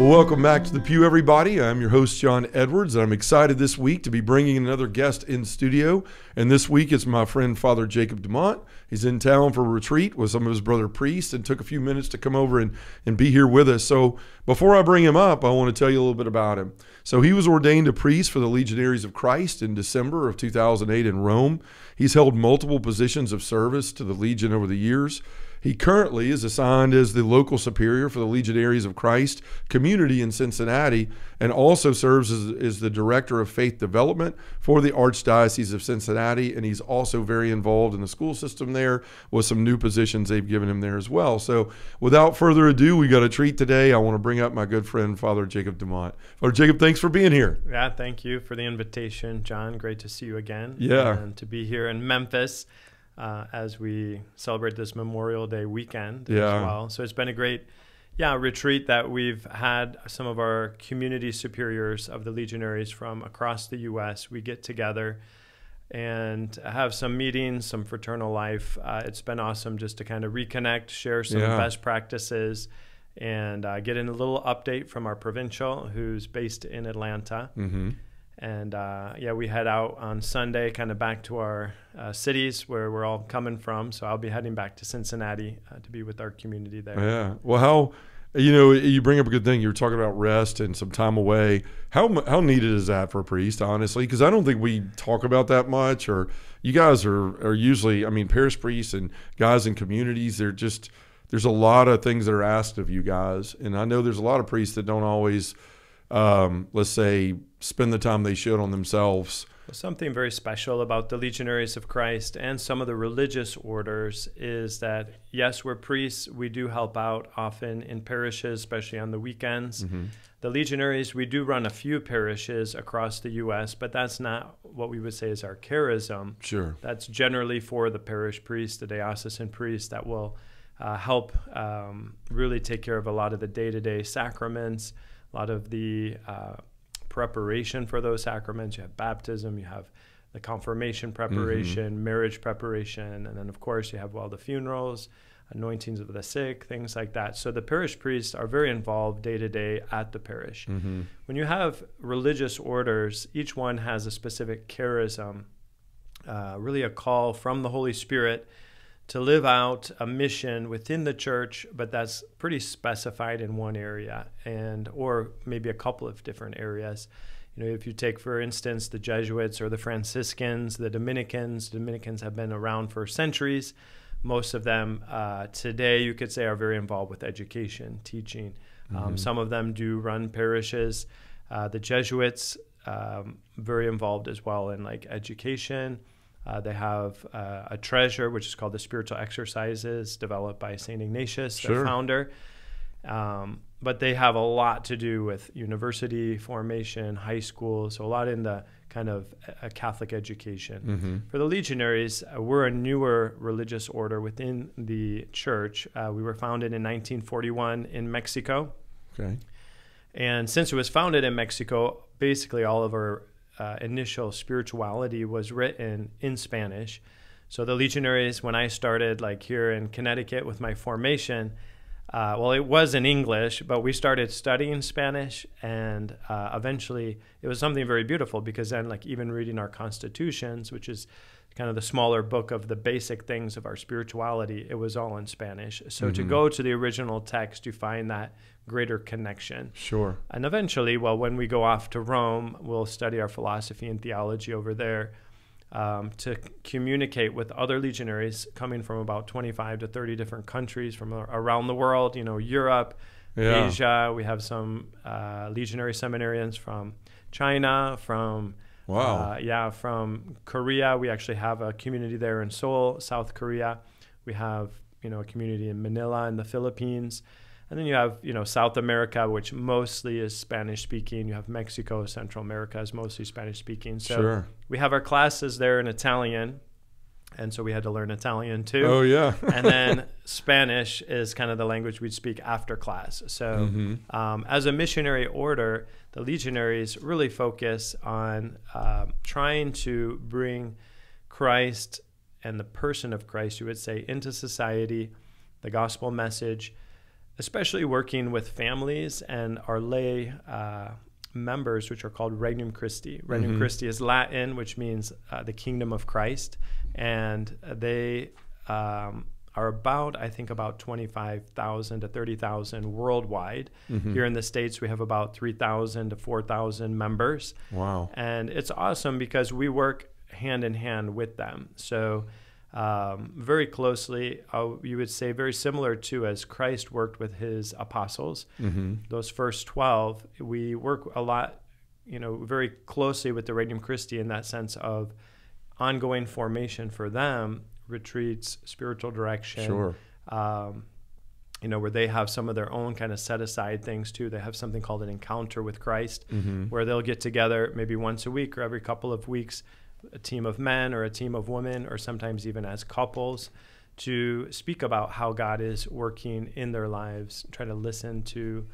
Well, welcome back to The Pew, everybody. I'm your host, John Edwards, and I'm excited this week to be bringing another guest in studio. And this week it's my friend, Father Jacob DuMont. He's in town for a retreat with some of his brother priests and took a few minutes to come over and be here with us. So before I bring him up, I want to tell you a little bit about him. So he was ordained a priest for the Legionaries of Christ in December of 2008 in Rome. He's held multiple positions of service to the Legion over the years. He currently is assigned as the local superior for the Legionaries of Christ community in Cincinnati, and also serves as the director of faith development for the Archdiocese of Cincinnati. And he's also very involved in the school system there with some new positions they've given him there as well. So without further ado, we got a treat today. I want to bring up my good friend, Father Jacob DuMont. Father Jacob, thanks for being here. Yeah, thank you for the invitation, John. Great to see you again. Yeah. And to be here in Memphis as we celebrate this Memorial Day weekend as well. So it's been a great retreat that we've had some of our community superiors of the Legionaries from across the U.S. We get together and have some meetings, some fraternal life. It's been awesome just to kind of reconnect, share some best practices, and get in a little update from our provincial who's based in Atlanta. Mm-hmm. And we head out on Sunday, kind of back to our cities where we're all coming from. So I'll be heading back to Cincinnati to be with our community there. Yeah. Well, you bring up a good thing. You were talking about rest and some time away. How needed is that for a priest, honestly? Because I don't think we talk about that much. Or you guys are usually, parish priests and guys in communities, there's a lot of things that are asked of you guys. And I know there's a lot of priests that don't always, let's say, spend the time they should on themselves. Something very special about the Legionaries of Christ and some of the religious orders is that, yes, we're priests. We do help out often in parishes, especially on the weekends. Mm-hmm. The Legionaries, we do run a few parishes across the U.S., but that's not what we would say is our charism. Sure. That's generally for the parish priest, the diocesan priest, that will help really take care of a lot of the day-to-day sacraments, a lot of the preparation for those sacraments. You have baptism, you have the confirmation preparation, marriage preparation, and then of course you have the funerals, anointings of the sick, things like that. So the parish priests are very involved day to day at the parish. Mm-hmm. When you have religious orders, each one has a specific charism, really a call from the Holy Spirit to live out a mission within the church, but that's pretty specified in one area or maybe a couple of different areas. If you take, for instance, the Jesuits or the Franciscans, the Dominicans have been around for centuries. Most of them today, you could say, are very involved with education, teaching. Mm-hmm. Some of them do run parishes. The Jesuits, very involved as well in education. They have a treasure, which is called the Spiritual Exercises, developed by St. Ignatius, their founder. But they have a lot to do with university formation, high school, so a lot in the kind of Catholic education. Mm-hmm. For the Legionaries, we're a newer religious order within the church. We were founded in 1941 in Mexico. Okay. And since it was founded in Mexico, basically all of our initial spirituality was written in Spanish. So the Legionaries, when I started here in Connecticut with my formation, it was in English, but we started studying Spanish, and eventually it was something very beautiful, because then even reading our constitutions, which is kind of the smaller book of the basic things of our spirituality, it was all in Spanish. So to go to the original text, you find that greater connection. Sure. And eventually, when we go off to Rome, we'll study our philosophy and theology over there to communicate with other legionaries coming from about 25 to 30 different countries from around the world, Europe, Asia. We have some legionary seminarians from China, from from Korea. We actually have a community there in Seoul, South Korea. We have, a community in Manila in the Philippines. And then you have, South America, which mostly is Spanish-speaking. You have Mexico, Central America is mostly Spanish-speaking. So we have our classes there in Italian, and so we had to learn Italian too. Oh, yeah. And then Spanish is kind of the language we'd speak after class. So as a missionary order, the Legionaries really focus on trying to bring Christ and the person of Christ, you would say, into society, the gospel message, especially working with families and our lay members, which are called Regnum Christi. Regnum Christi is Latin, which means the kingdom of Christ. And they are about, I think, about 25,000 to 30,000 worldwide. Here in the States, we have about 3,000 to 4,000 members. Wow. And it's awesome because we work hand in hand with them. So very closely, you would say very similar to as Christ worked with his apostles. Those first 12, we work a lot, very closely with the Regnum Christi in that sense of ongoing formation for them, retreats, spiritual direction. Sure. Where they have some of their own kind of set aside things too. They have something called an encounter with Christ, where they'll get together maybe once a week or every couple of weeks, a team of men or a team of women, or sometimes even as couples, to speak about how God is working in their lives, try to listen to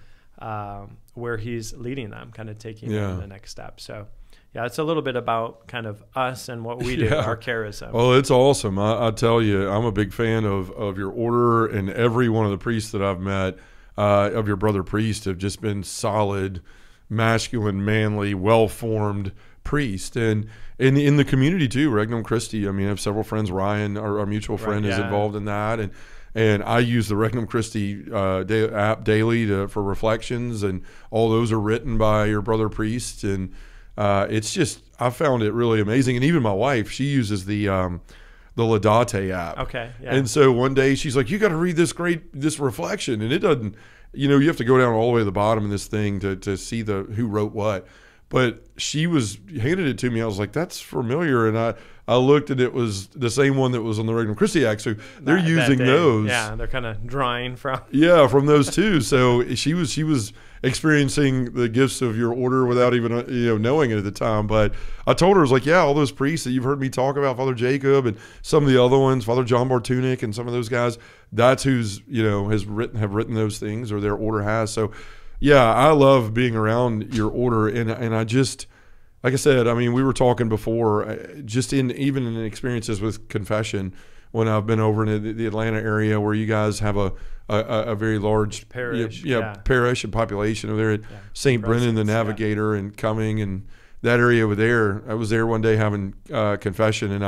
where he's leading them, kind of taking them the next step. So yeah, it's a little bit about kind of us and what we do, our charism. Well, it's awesome. I tell you, I'm a big fan of your order, and every one of the priests that I've met of your brother priest have just been solid, masculine, manly, well-formed priests. And in the community too, Regnum Christi, I mean, I have several friends. Ryan, our mutual friend, is involved in that. And I use the Regnum Christi app daily for reflections, and all those are written by your brother priest. And it's just, I found it really amazing. And even my wife, she uses the Laudate app. Okay. Yeah. And so one day she's like, you got to read this reflection. And it doesn't, you have to go down all the way to the bottom of this thing to see who wrote what. But she handed it to me. I was like, that's familiar. And I looked, and it was the same one that was on the Regnum Christi Act. So they're using those. Yeah, they're kind of drawing from. Yeah, from those too. So she was experiencing the gifts of your order without even knowing it at the time. But I told her, I was like, yeah, all those priests that you've heard me talk about, Father Jacob and some of the other ones, Father John Bartunik and some of those guys, that's who's have written those things, or their order has. So yeah, I love being around your order, and I just, like I said, I mean, we were talking before, just even in experiences with confession, when I've been over in the Atlanta area, where you guys have a very large parish, parish and population over there at St. Brendan the Navigator, and coming, and that area over there. I was there one day having confession, and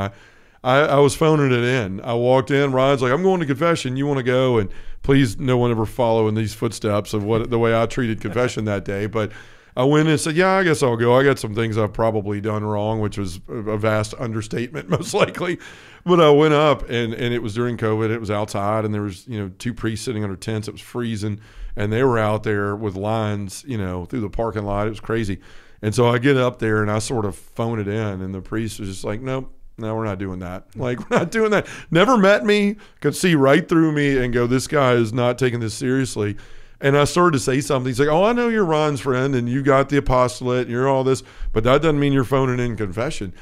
I was phoning it in. I walked in. Ryan's like, I'm going to confession. You want to go? And please, no one ever follow in these footsteps of the way I treated confession that day. But I went in and said, yeah, I guess I'll go. I got some things I've probably done wrong, which was a vast understatement, most likely. But I went up, and it was during COVID. It was outside, and there was, two priests sitting under tents. It was freezing, and they were out there with lines, through the parking lot. It was crazy. And so I get up there, and I sort of phone it in, and the priest was just like, nope. No, we're not doing that. Like, we're not doing that. Never met me, could see right through me and go, this guy is not taking this seriously. And I started to say something. He's like, oh, I know you're Ron's friend, and you got the apostolate, and you're all this, but that doesn't mean you're phoning in confession.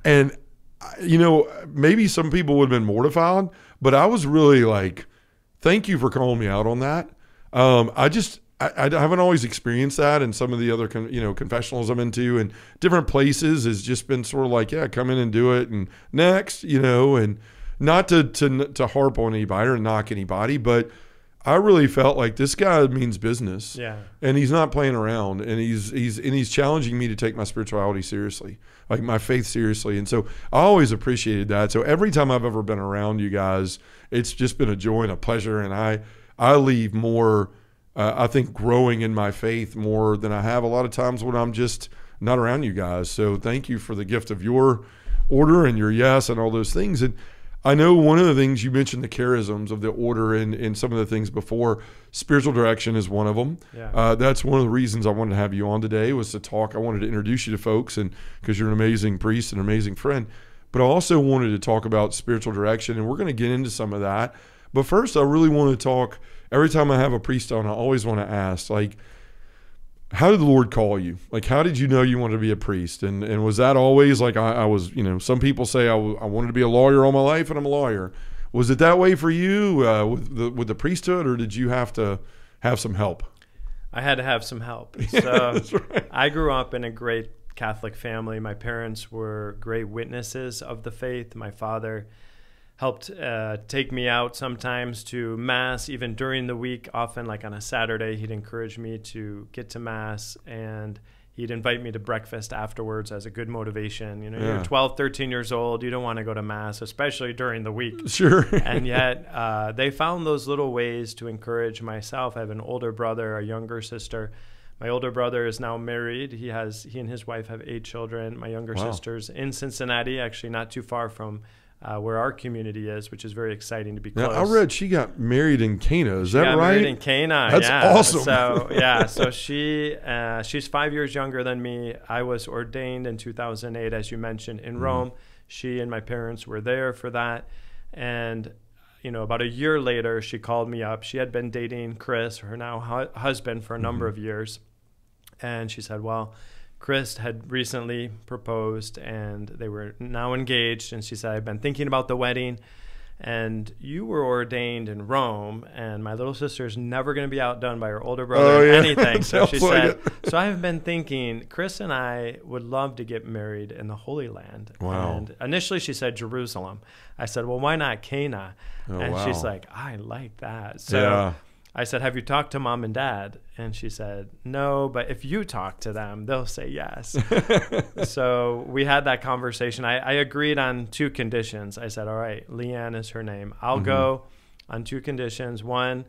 And, maybe some people would have been mortified, but I was really like, thank you for calling me out on that. I haven't always experienced that, and some of the other confessionals I'm into and different places has just been sort of like, yeah, come in and do it, and next, and not to harp on anybody or knock anybody, but I really felt like this guy means business, and he's not playing around, and he's challenging me to take my spirituality seriously, like my faith seriously, and so I always appreciated that. So every time I've ever been around you guys, it's just been a joy and a pleasure, and I leave more. I think growing in my faith more than I have a lot of times when I'm just not around you guys. So thank you for the gift of your order and your yes and all those things. And I know one of the things you mentioned, the charisms of the order, and some of the things before, spiritual direction is one of them. That's one of the reasons I wanted to have you on today, was to talk. I wanted to introduce you to folks, and because you're an amazing priest and an amazing friend, but I also wanted to talk about spiritual direction, and we're going to get into some of that. But first, I really want to talk. Every time I have a priest on, I always want to ask, like, how did the Lord call you? Like, how did you know you wanted to be a priest? And was that always like, I was, some people say I wanted to be a lawyer all my life, and I'm a lawyer. Was it that way for you with the priesthood, or did you have to have some help? I had to have some help. So that's right. I grew up in a great Catholic family. My parents were great witnesses of the faith. My father helped take me out sometimes to Mass, even during the week. Often, like on a Saturday, he'd encourage me to get to Mass, and he'd invite me to breakfast afterwards as a good motivation. You know, you're 12, 13 years old. You don't want to go to Mass, especially during the week. Sure. And yet they found those little ways to encourage myself. I have an older brother, a younger sister. My older brother is now married. He and his wife have 8 children. My younger sister's in Cincinnati, actually not too far from where our community is, which is very exciting to be close. Now, I read she got married in Cana. Is that right? Married in Cana. That's awesome. So she's 5 years younger than me. I was ordained in 2008, as you mentioned, in Rome. She and my parents were there for that. And, you know, about a year later, she called me up. She had been dating Chris, her now husband, for a number of years. And she said, well, Chris had recently proposed and they were now engaged. And she said, I've been thinking about the wedding and you were ordained in Rome and my little sister's never going to be outdone by her older brother in anything. So she said, so I have been thinking, Chris and I would love to get married in the Holy Land. Wow. And initially she said Jerusalem. I said, well, why not Cana? She's like, I like that. So I said, have you talked to Mom and Dad? And she said, no, but if you talk to them, they'll say yes. So we had that conversation. I agreed on 2 conditions. I said, all right, Leanne is her name. I'll go on 2 conditions. 1,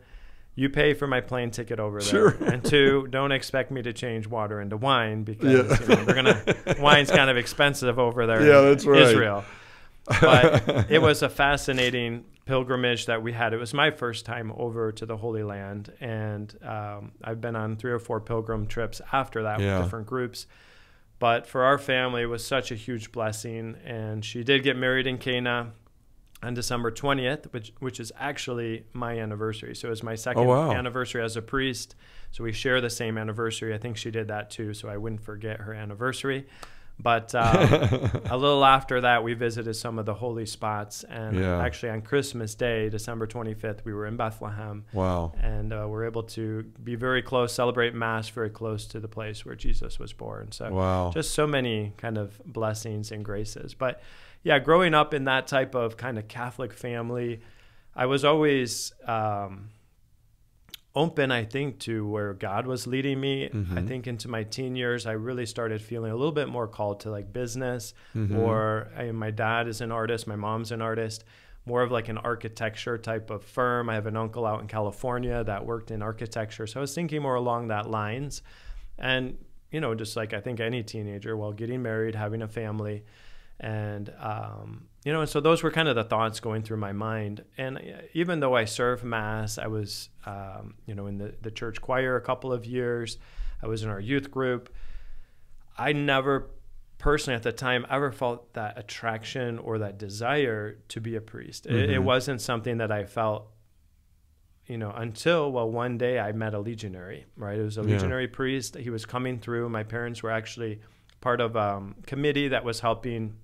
you pay for my plane ticket over there. Sure. And 2, don't expect me to change water into wine because you know, wine's kind of expensive over there in Israel. But it was a fascinating pilgrimage that we had. It was my first time over to the Holy Land, and I've been on 3 or 4 pilgrim trips after that with different groups. But for our family, it was such a huge blessing, and she did get married in Cana on December 20th, which is actually my anniversary. So it was my second anniversary as a priest. So we share the same anniversary. I think she did that too, so I wouldn't forget her anniversary. But a little after that, we visited some of the holy spots. And actually on Christmas Day, December 25th, we were in Bethlehem. Wow. And we're able to be very close, celebrate Mass very close to the place where Jesus was born. So just so many kind of blessings and graces. But yeah, growing up in that type of kind of Catholic family, I was always open, I think, to where God was leading me. I think into my teen years, I really started feeling a little bit more called to like business, or my dad is an artist, my mom's an artist, more of like an architecture type of firm. I have an uncle out in California that worked in architecture. So I was thinking more along that lines. And, you know, just like I think any teenager, while getting married, having a family, and you know, and so those were kind of the thoughts going through my mind. And even though I served Mass, I was, you know, in the church choir a couple of years. I was in our youth group. I never personally at the time ever felt that attraction or that desire to be a priest. It wasn't something that I felt, you know, until, well, one day I met a legionary, right? It was a legionary priest. He was coming through. My parents were actually part of a committee that was helping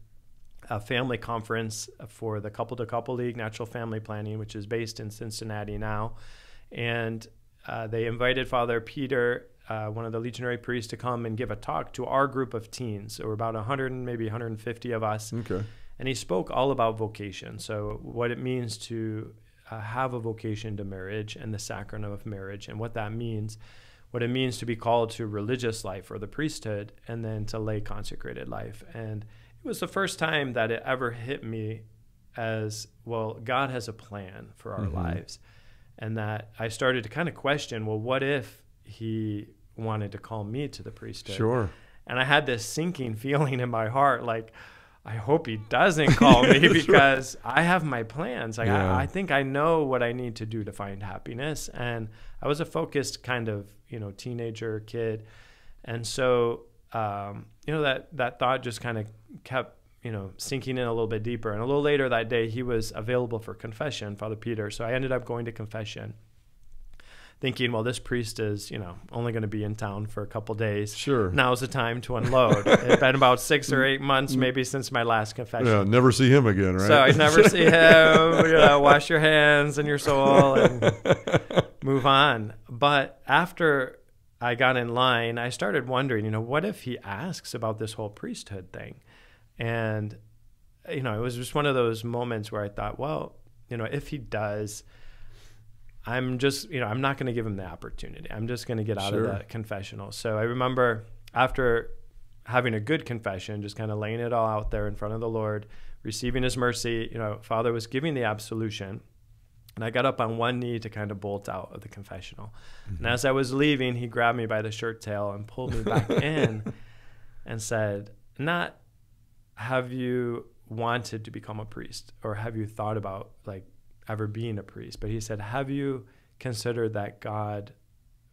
a family conference for the Couple to Couple League, Natural Family Planning, which is based in Cincinnati now. And they invited Father Peter, one of the legionary priests, to come and give a talk to our group of teens. There were about 100, maybe 150 of us. Okay. And he spoke all about vocation. So what it means to have a vocation to marriage and the sacrament of marriage and what that means, what it means to be called to religious life or the priesthood, and then to lay consecrated life. And it was the first time that it ever hit me as, well, God has a plan for our lives. And that I started to kind of question, well, what if he wanted to call me to the priesthood? Sure. And I had this sinking feeling in my heart, like, I hope he doesn't call me because I have my plans. Like, I think I know what I need to do to find happiness. And I was a focused kind of, you know, teenager kid. And so, you know, that thought just kind of kept, you know, sinking in a little bit deeper. And a little later that day, he was available for confession, Father Peter. So I ended up going to confession, thinking, well, this priest is, you know, only going to be in town for a couple days. Sure. Now's the time to unload. It's been about 6 or 8 months maybe since my last confession. Yeah, never see him again, right? So I never see him, you know, wash your hands and your soul and move on. But after I got in line, I started wondering, you know, what if he asks about this whole priesthood thing? And it was just one of those moments where I thought, well, if he does, I'm just, I'm not going to give him the opportunity. I'm just going to get out of that confessional. So I remember after having a good confession, just kind of laying it all out there in front of the Lord, receiving his mercy, Father was giving the absolution. And I got up on one knee to kind of bolt out of the confessional. Mm-hmm. And as I was leaving, he grabbed me by the shirt tail and pulled me back in and said, not have you wanted to become a priest or have you thought about like ever being a priest, but he said, have you considered that God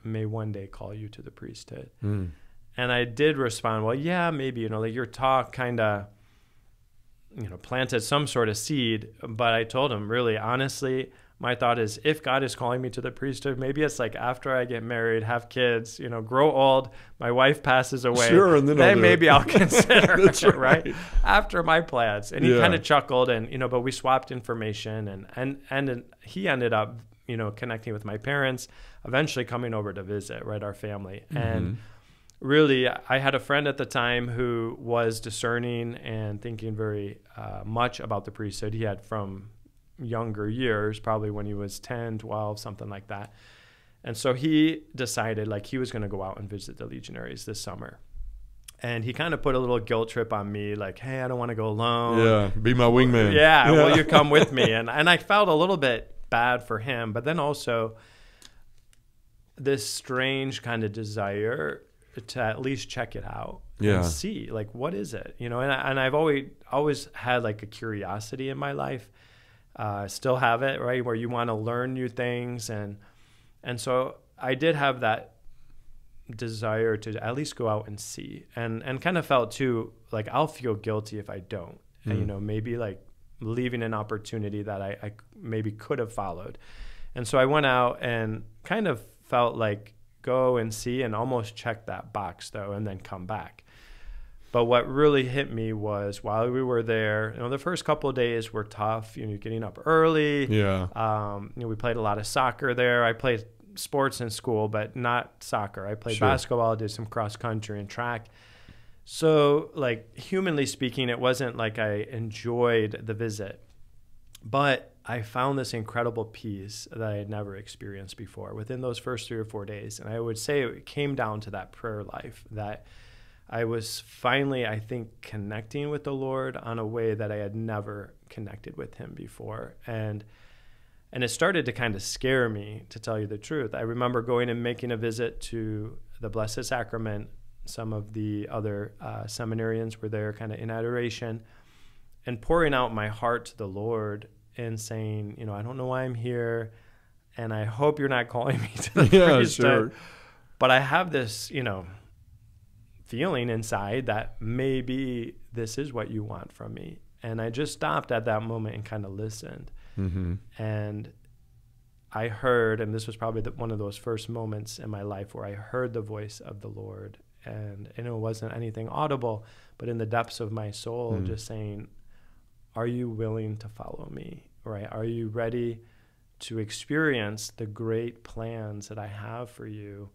may one day call you to the priesthood? Mm. And I did respond, well, yeah, maybe, like your talk kind of, planted some sort of seed. But I told him, really, honestly, my thought is if God is calling me to the priesthood, maybe it's like after I get married, have kids, grow old, my wife passes away, sure, and then maybe I'll consider That's it, right? After my plans. And he kind of chuckled and, but we swapped information and he ended up, connecting with my parents, eventually coming over to visit, right, our family. Mm-hmm. And really, I had a friend at the time who was discerning and thinking very much about the priesthood. He had from younger years, probably when he was 10, 12, something like that. And so he decided like he was going to go out and visit the Legionaries this summer. And he kind of put a little guilt trip on me, like, hey, I don't want to go alone. Yeah, be my wingman. Yeah, will you come with me? And I felt a little bit bad for him, but then also this strange kind of desire to at least check it out and see, like, what is it? And I've always had like a curiosity in my life. Still have it, right, where you want to learn new things. And so I did have that desire to at least go out and see, and kind of felt too, like, I'll feel guilty if I don't. And, maybe like leaving an opportunity that I maybe could have followed. And so I went out and kind of felt like go and see and almost check that box though, and then come back. But what really hit me was while we were there, the first couple of days were tough, getting up early. Yeah. We played a lot of soccer there. I played sports in school, but not soccer. I played basketball, did some cross country and track. So like humanly speaking, it wasn't like I enjoyed the visit, but I found this incredible peace that I had never experienced before within those first 3 or 4 days. And I would say it came down to that prayer life, that I was finally, I think, connecting with the Lord on a way that I had never connected with him before. And it started to kind of scare me, to tell you the truth. I remember going and making a visit to the Blessed Sacrament. Some of the other seminarians were there kind of in adoration and pouring out my heart to the Lord and saying, I don't know why I'm here, and I hope you're not calling me to the priesthood. But I have this, feeling inside that maybe this is what you want from me. And I just stopped at that moment and kind of listened. Mm-hmm. And I heard, and this was probably one of those first moments in my life where I heard the voice of the Lord. And it wasn't anything audible, but in the depths of my soul, just saying, are you willing to follow me? Right? Are you ready to experience the great plans that I have for you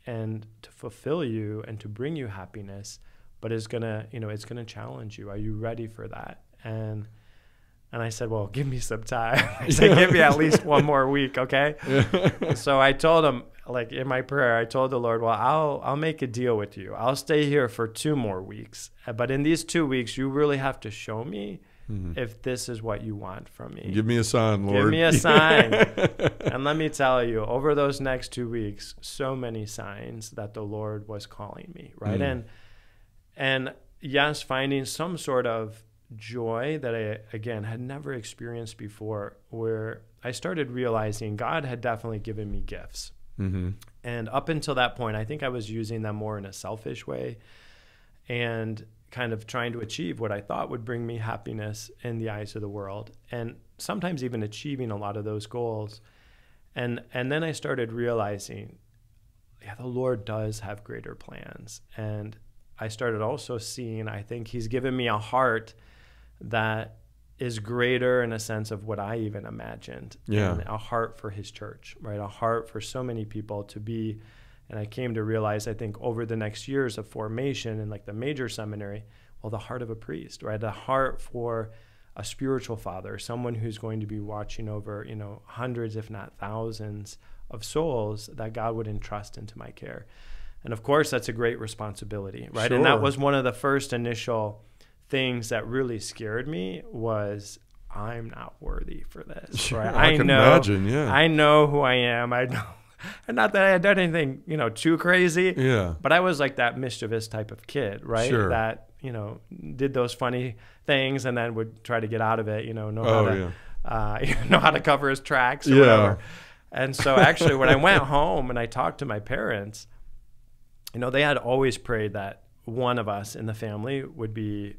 and to fulfill you and to bring you happiness, but it's gonna challenge you. Are you ready for that? And I said, well, give me some time. I said, give me at least one more week, okay? So I told him, like in my prayer, I told the Lord, well, I'll make a deal with you. I'll stay here for 2 more weeks. But in these 2 weeks, you really have to show me if this is what you want from me. Give me a sign, Lord. Give me a sign. And let me tell you, over those next 2 weeks, so many signs that the Lord was calling me, right? And yes, finding some sort of joy that I, again, had never experienced before, where I started realizing God had definitely given me gifts. Mm-hmm. And up until that point, I think I was using them more in a selfish way and kind of trying to achieve what I thought would bring me happiness in the eyes of the world, and sometimes even achieving a lot of those goals. And then I started realizing, the Lord does have greater plans. And I started also seeing, I think he's given me a heart that is greater in a sense of what I even imagined. And a heart for his church, right? A heart for so many people to be. And I came to realize, I think over the next years of formation in like the major seminary, the heart of a priest, right? The heart for a spiritual father, someone who's going to be watching over, hundreds, if not thousands of souls that God would entrust into my care. And of course, that's a great responsibility, right? Sure. And that was one of the first initial things that really scared me was, I'm not worthy for this, Sure, right? I can imagine, yeah. I know who I am. I know, and not that I had done anything, too crazy. Yeah. But I was like that mischievous type of kid, right? Sure. That, did those funny things and then would try to get out of it, know how to cover his tracks or whatever. And so actually when I went home and I talked to my parents, they had always prayed that one of us in the family would be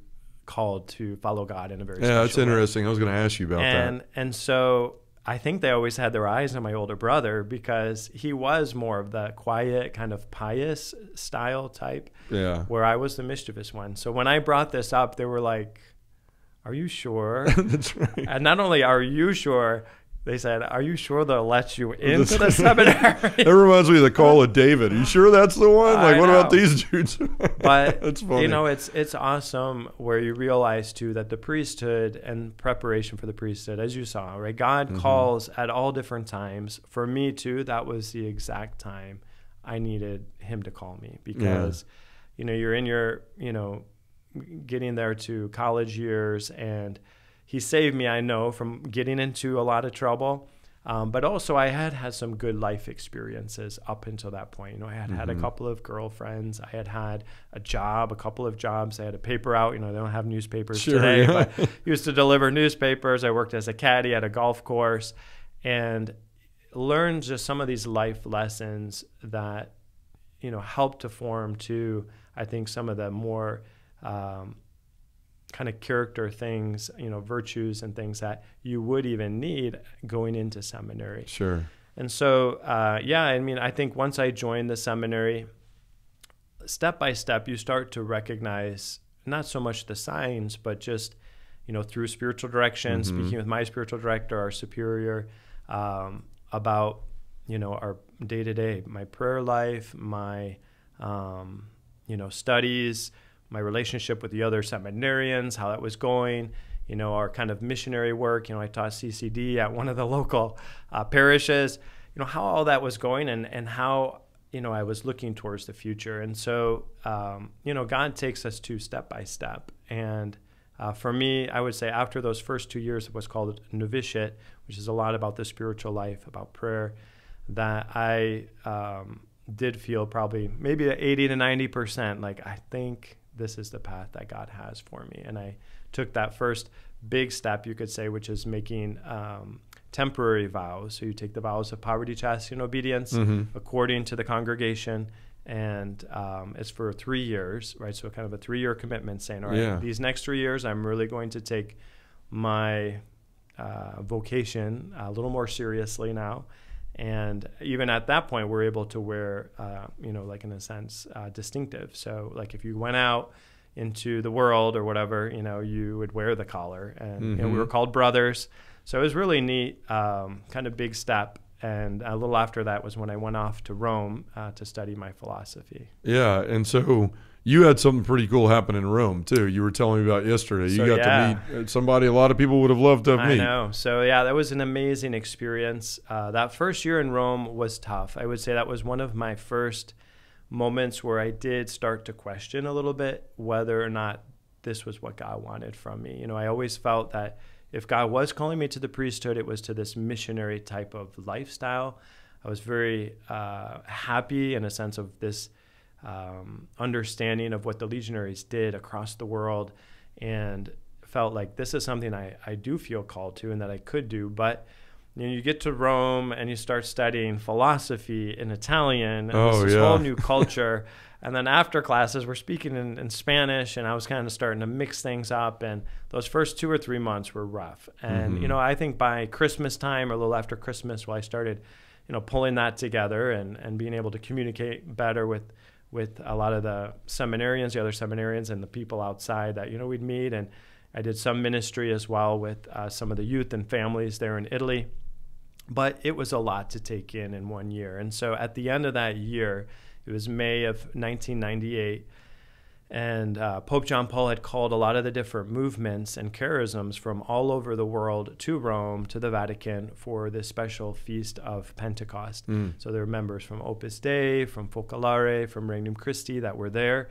called to follow God in a very special that's interesting. way. I was going to ask you about that. And so I think they always had their eyes on my older brother because he was more of the quiet, kind of pious style type, where I was the mischievous one. So when I brought this up, they were like, "Are you sure?" That's right. And not only are you sure, they said, "Are you sure they'll let you into the seminary?" That reminds me of the call of David. Are you sure that's the one? Like, what about these dudes? But that's funny. It's awesome where you realize too that the priesthood and preparation for the priesthood, as you saw, right? God calls at all different times. For me too, that was the exact time I needed Him to call me because, you're in your, getting there to college years, and He saved me, I know, from getting into a lot of trouble. But also I had some good life experiences up until that point. I had a couple of girlfriends. I had a job, a couple of jobs. I had a paper out. They don't have newspapers today, but used to deliver newspapers. I worked as a caddy at a golf course and learned just some of these life lessons that, helped to form to, I think, some of the more kind of character things, virtues and things that you would even need going into seminary. Sure. And so, I think once I joined the seminary, step by step, you start to recognize not so much the signs, but just, through spiritual direction, speaking with my spiritual director, our superior, about, our day-to-day, my prayer life, my, studies, my relationship with the other seminarians, how that was going, our kind of missionary work. I taught CCD at one of the local parishes, how all that was going and how, I was looking towards the future. And so, God takes us to step by step. And for me, I would say after those first 2 years of what's called novitiate, which is a lot about the spiritual life, about prayer, that I did feel probably maybe 80 to 90%, like I think this is the path that God has for me. And I took that first big step, you could say, which is making temporary vows. So you take the vows of poverty, chastity, and obedience according to the congregation. And it's for 3 years, right? So kind of a 3-year commitment saying, all right, these next 3 years, I'm really going to take my vocation a little more seriously now. And even at that point, we're able to wear, like in a sense, distinctive. So like if you went out into the world or whatever, you would wear the collar. And we were called brothers. So it was really neat, kind of big step. And a little after that was when I went off to Rome to study my philosophy. Yeah, and so you had something pretty cool happen in Rome, too. You were telling me about yesterday. You got to meet somebody a lot of people would have loved to have met. I know. So, that was an amazing experience. That first year in Rome was tough. I would say that was one of my first moments where I did start to question a little bit whether or not this was what God wanted from me. I always felt that if God was calling me to the priesthood, it was to this missionary type of lifestyle. I was very happy in a sense of this understanding of what the Legionaries did across the world, and felt like this is something I do feel called to and that I could do. But you get to Rome and you start studying philosophy in Italian, and this whole new culture. And then after classes, we're speaking in Spanish, and I was kind of starting to mix things up. And those first 2 or 3 months were rough. And, I think by Christmas time or a little after Christmas, I started, pulling that together and being able to communicate better with a lot of the seminarians, the other seminarians, and the people outside that, we'd meet. And I did some ministry as well with some of the youth and families there in Italy. But it was a lot to take in 1 year. And so at the end of that year, it was May of 1998, And Pope John Paul had called a lot of the different movements and charisms from all over the world to Rome, to the Vatican, for this special feast of Pentecost. So there were members from Opus Dei, from Focolare, from Regnum Christi that were there.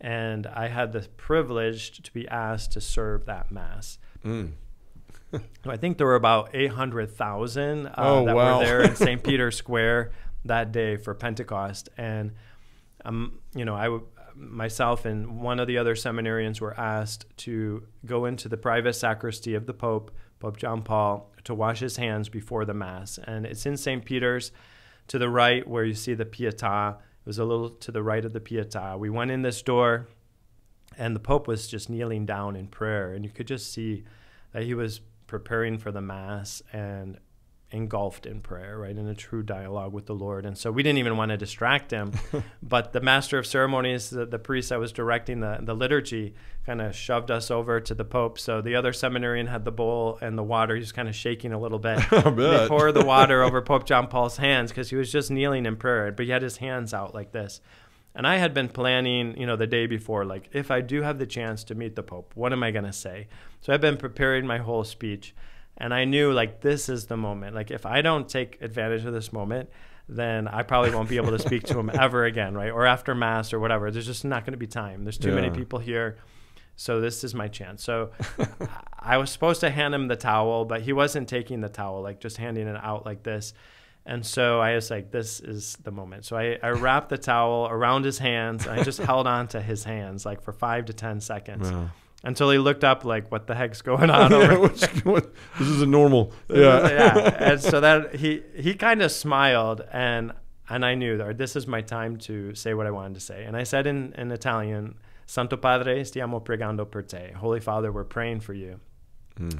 And I had the privilege to be asked to serve that Mass. I think there were about 800,000 that wow. were there in St. Peter's Square that day for Pentecost. And, myself and one of the other seminarians were asked to go into the private sacristy of the Pope John Paul, to wash his hands before the Mass. And it's in St. Peter's, to the right where you see the Pietà. It was a little to the right of the Pietà. We went in this door, and the Pope was just kneeling down in prayer. And you could just see that he was preparing for the Mass and engulfed in prayer, right, in a true dialogue with the Lord. And so we didn't even want to distract him. But the master of ceremonies, the priest that was directing the liturgy, kind of shoved us over to the Pope. So the other seminarian had the bowl and the water. He was kind of shaking a little bit. They poured the water over Pope John Paul's hands because he was just kneeling in prayer, but he had his hands out like this. And I had been planning, the day before, like, if I do have the chance to meet the Pope, what am I going to say? So I've been preparing my whole speech. And I knew, like, this is the moment. Like, if I don't take advantage of this moment, then I probably won't be able to speak to him ever again, right? Or after Mass or whatever. There's just not going to be time. There's too many people here. So this is my chance. So I was supposed to hand him the towel, but he wasn't taking the towel, like just handing it out like this. And so I was like, this is the moment. So I wrapped the towel around his hands, and I just held on to his hands, like, for 5 to 10 seconds. Wow. Until he looked up, like, what the heck's going on over here? This isn't normal. Yeah. And so that he kind of smiled, and I knew that this is my time to say what I wanted to say. And I said in Italian, Santo Padre, stiamo pregando per te. Holy Father, we're praying for you.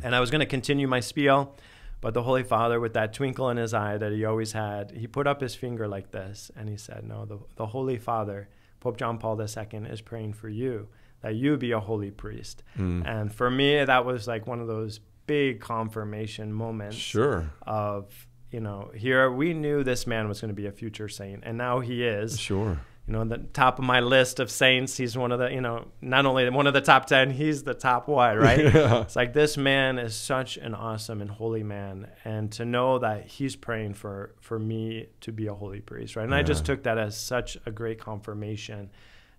And I was going to continue my spiel, but the Holy Father, with that twinkle in his eye that he always had, he put up his finger like this, and he said, no, the Holy Father, Pope John Paul II, is praying for you, that you be a holy priest. And for me, that was like one of those big confirmation moments. Sure. Of, here we knew this man was going to be a future saint, and now he is. Sure. The top of my list of saints, he's one of the, not only one of the top 10, he's the top one, right? Yeah. It's like, this man is such an awesome and holy man, and to know that he's praying for me to be a holy priest, right? And I just took that as such a great confirmation.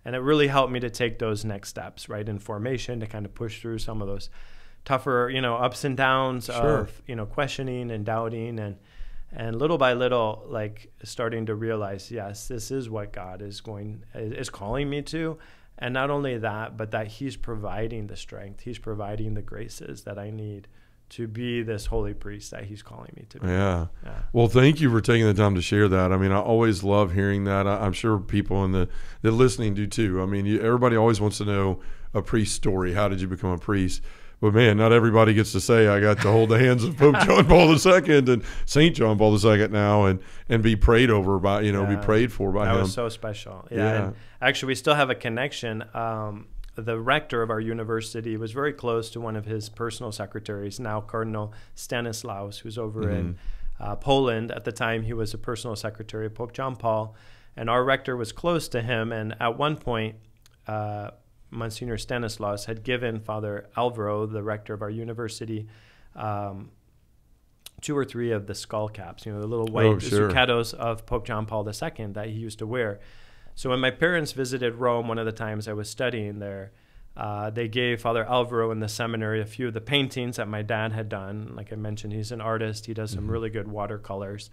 And it really helped me to take those next steps, right, in formation, to kind of push through some of those tougher, ups and downs of, questioning and doubting, and little by little, like, starting to realize, yes, this is what God is calling me to. And not only that, but that he's providing the strength, he's providing the graces that I need to be this holy priest that he's calling me to be. Yeah. Well, thank you for taking the time to share that. I mean, I always love hearing that. I'm sure people that listening do too. I mean, everybody always wants to know a priest story. How did you become a priest? But man, not everybody gets to say, I got to hold the hands of Pope John Paul II and St. John Paul II now, and be prayed over by, be prayed for by him. That was so special. Yeah. And actually, we still have a connection. The rector of our university was very close to one of his personal secretaries, now Cardinal Stanislaus, who's over in Poland. At the time, he was a personal secretary of Pope John Paul, and our rector was close to him. And at one point, Monsignor Stanislaus had given Father Alvaro, the rector of our university, 2 or 3 of the skull caps, the little white zucchettos of Pope John Paul II that he used to wear. So when my parents visited Rome, one of the times I was studying there, they gave Father Alvaro in the seminary a few of the paintings that my dad had done. Like I mentioned, he's an artist. He does some really good watercolors.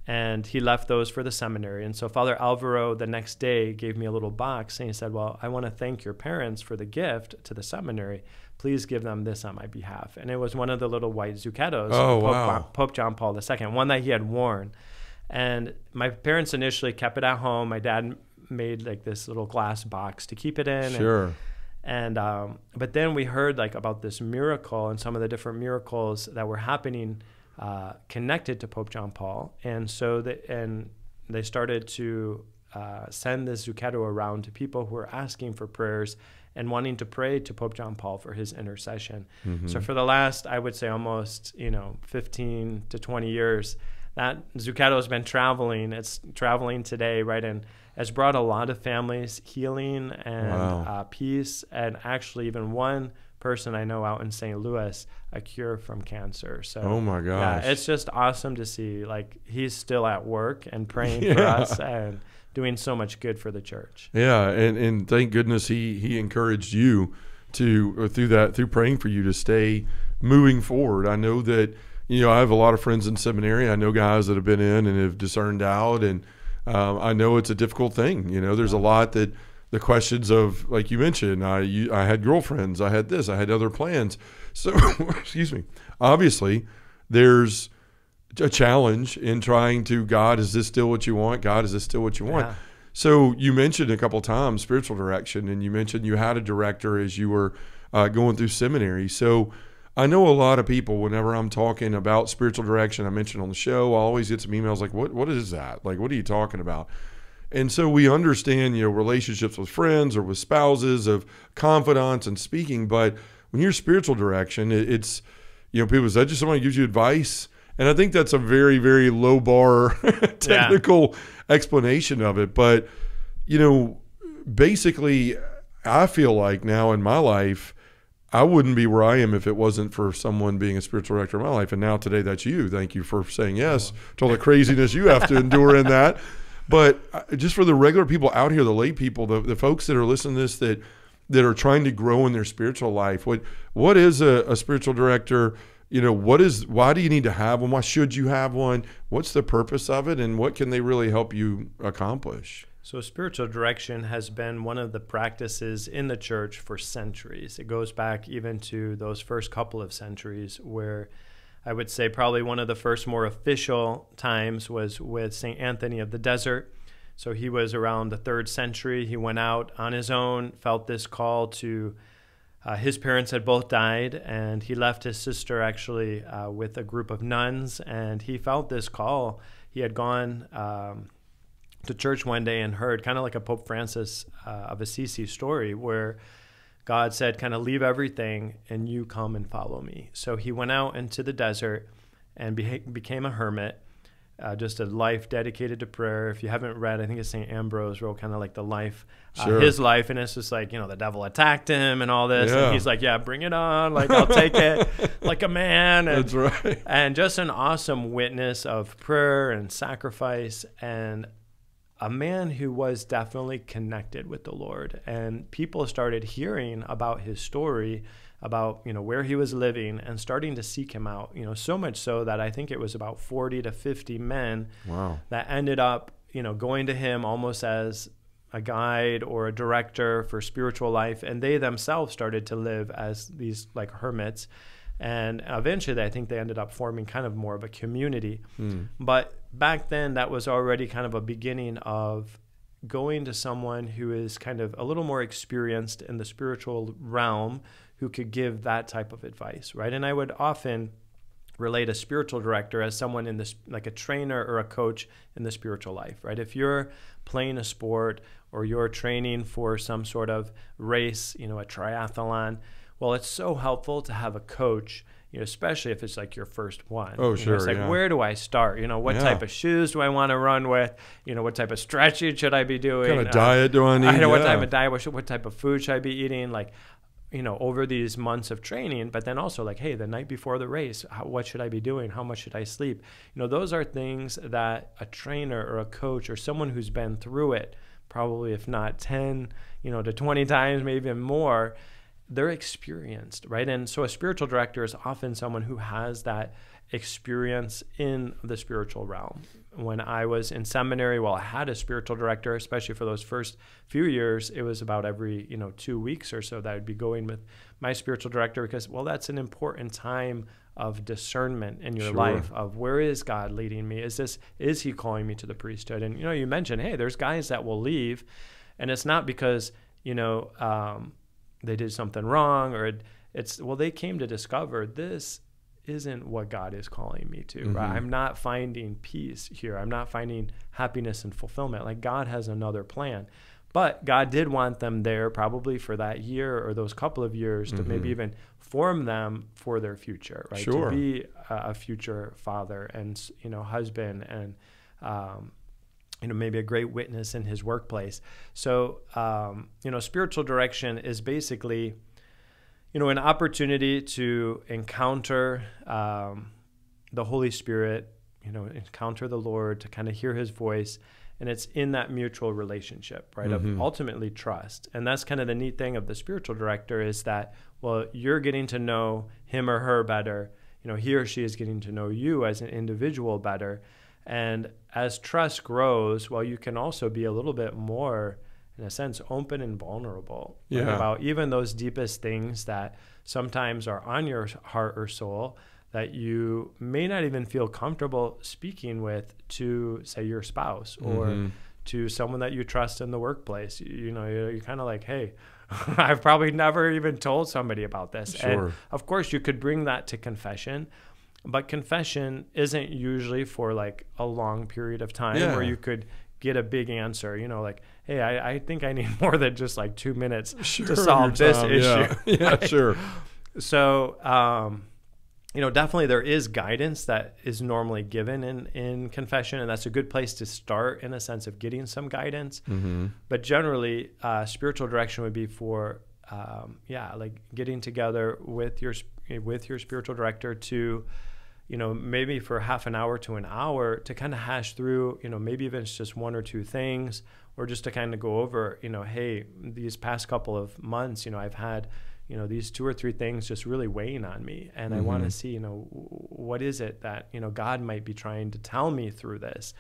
And he left those for the seminary. And so Father Alvaro the next day gave me a little box, and he said, well, I want to thank your parents for the gift to the seminary. Please give them this on my behalf. And it was one of the little white zucchettos of Pope John Paul II, one that he had worn. And my parents initially kept it at home. My dad made like this little glass box to keep it in. Sure. And but then we heard like about this miracle and some of the different miracles that were happening connected to Pope John Paul. And so they started to send this zucchetto around to people who were asking for prayers and wanting to pray to Pope John Paul for his intercession. So for the last, I would say almost 15 to 20 years, that Zuccato has been traveling. It's traveling today, right? And has brought a lot of families healing and peace. And actually even one person I know out in St. Louis, a cure from cancer. So, oh my gosh. Yeah, it's just awesome to see, like, he's still at work and praying for us and doing so much good for the church. Yeah. And thank goodness he encouraged you to, through praying for you to stay moving forward. I know that, I have a lot of friends in seminary. I know guys that have been in and have discerned out, and I know it's a difficult thing. There's a lot that the questions of, like you mentioned, I had girlfriends, I had this, I had other plans. So, excuse me, obviously there's a challenge in trying to, God, is this still what you want? God, is this still what you want? Yeah. So you mentioned a couple of times spiritual direction, and you mentioned you had a director as you were going through seminary. So I know a lot of people, whenever I'm talking about spiritual direction, I mentioned on the show, I always get some emails like, what is that? Like, what are you talking about? And so we understand, relationships with friends or with spouses, of confidants and speaking. But when you're spiritual direction, it's, people say, just someone gives you advice. And I think that's a very, very low bar technical explanation of it. But, basically, I feel like now in my life, I wouldn't be where I am if it wasn't for someone being a spiritual director in my life. And now today, that's you. Thank you for saying yes to all the craziness you have to endure in that. But just for the regular people out here, the lay people, the folks that are listening to this that are trying to grow in their spiritual life, what is a spiritual director? Why do you need to have one? Why should you have one? What's the purpose of it? And what can they really help you accomplish? So spiritual direction has been one of the practices in the church for centuries. It goes back even to those first couple of centuries, where I would say probably one of the first more official times was with St. Anthony of the Desert. So he was around the 3rd century. He went out on his own, felt this call to, his parents had both died, and he left his sister actually with a group of nuns, and he felt this call. He had gone to church one day and heard, kind of like a Pope Francis of Assisi story, where God said, kind of, leave everything and you come and follow me. So he went out into the desert and became a hermit, just a life dedicated to prayer. If you haven't read, I think it's St. Ambrose wrote kind of like the life, his life, and it's just like, the devil attacked him and all this, and he's like, yeah, bring it on, like, I'll take it like a man. And, that's right. And just an awesome witness of prayer and sacrifice, and a man who was definitely connected with the Lord. And people started hearing about his story, about, where he was living, and starting to seek him out, so much so that I think it was about 40 to 50 men that ended up, going to him almost as a guide or a director for spiritual life. And they themselves started to live as these like hermits. And eventually, I think they ended up forming kind of more of a community. But back then, that was already kind of a beginning of going to someone who is kind of a little more experienced in the spiritual realm, who could give that type of advice, right? And I would often relate a spiritual director as someone in this, like a trainer or a coach in the spiritual life, right? If you're playing a sport or you're training for some sort of race, a triathlon, well, it's so helpful to have a coach, especially if it's like your first one. Oh, sure. It's like, where do I start? What type of shoes do I want to run with? What type of stretching should I be doing? What kind of diet do I need? What type of diet? What type of food should I be eating? Like, over these months of training, but then also like, hey, the night before the race, what should I be doing? How much should I sleep? Those are things that a trainer or a coach or someone who's been through it, probably if not 10, to 20 times, maybe even more, they're experienced, right? And so a spiritual director is often someone who has that experience in the spiritual realm. When I was in seminary, I had a spiritual director, especially for those first few years. It was about every 2 weeks or so that I would be going with my spiritual director, because, that's an important time of discernment in your life, of where is God leading me? Is he calling me to the priesthood? And, you mentioned, hey, there's guys that will leave, and it's not because, they did something wrong, or they came to discover this isn't what God is calling me to, right? I'm not finding peace here. I'm not finding happiness and fulfillment. Like, God has another plan. But God did want them there probably for that year or those couple of years to maybe even form them for their future, right? Sure. To be a future father and, husband and, maybe a great witness in his workplace. So, spiritual direction is basically, an opportunity to encounter the Holy Spirit, encounter the Lord, to kind of hear his voice. And it's in that mutual relationship, right, of ultimately trust. And that's kind of the neat thing of the spiritual director is that, well, you're getting to know him or her better. He or she is getting to know you as an individual better. And as trust grows, well, you can also be a little bit more, in a sense, open and vulnerable about even those deepest things that sometimes are on your heart or soul that you may not even feel comfortable speaking with to, say, your spouse or to someone that you trust in the workplace. You're kind of like, hey, I've probably never even told somebody about this. Sure. And of course, you could bring that to confession, but confession isn't usually for like a long period of time where you could get a big answer, like, hey, I think I need more than just like 2 minutes to solve this issue. Yeah, right? Sure. So, definitely there is guidance that is normally given in confession, and that's a good place to start in a sense of getting some guidance. But generally, spiritual direction would be for, like getting together with your spiritual director to, maybe for half an hour to an hour to kind of hash through, maybe even it's just one or two things, or just to kind of go over, hey, these past couple of months, I've had these 2 or 3 things just really weighing on me. And I want to see, what is it that, God might be trying to tell me through this.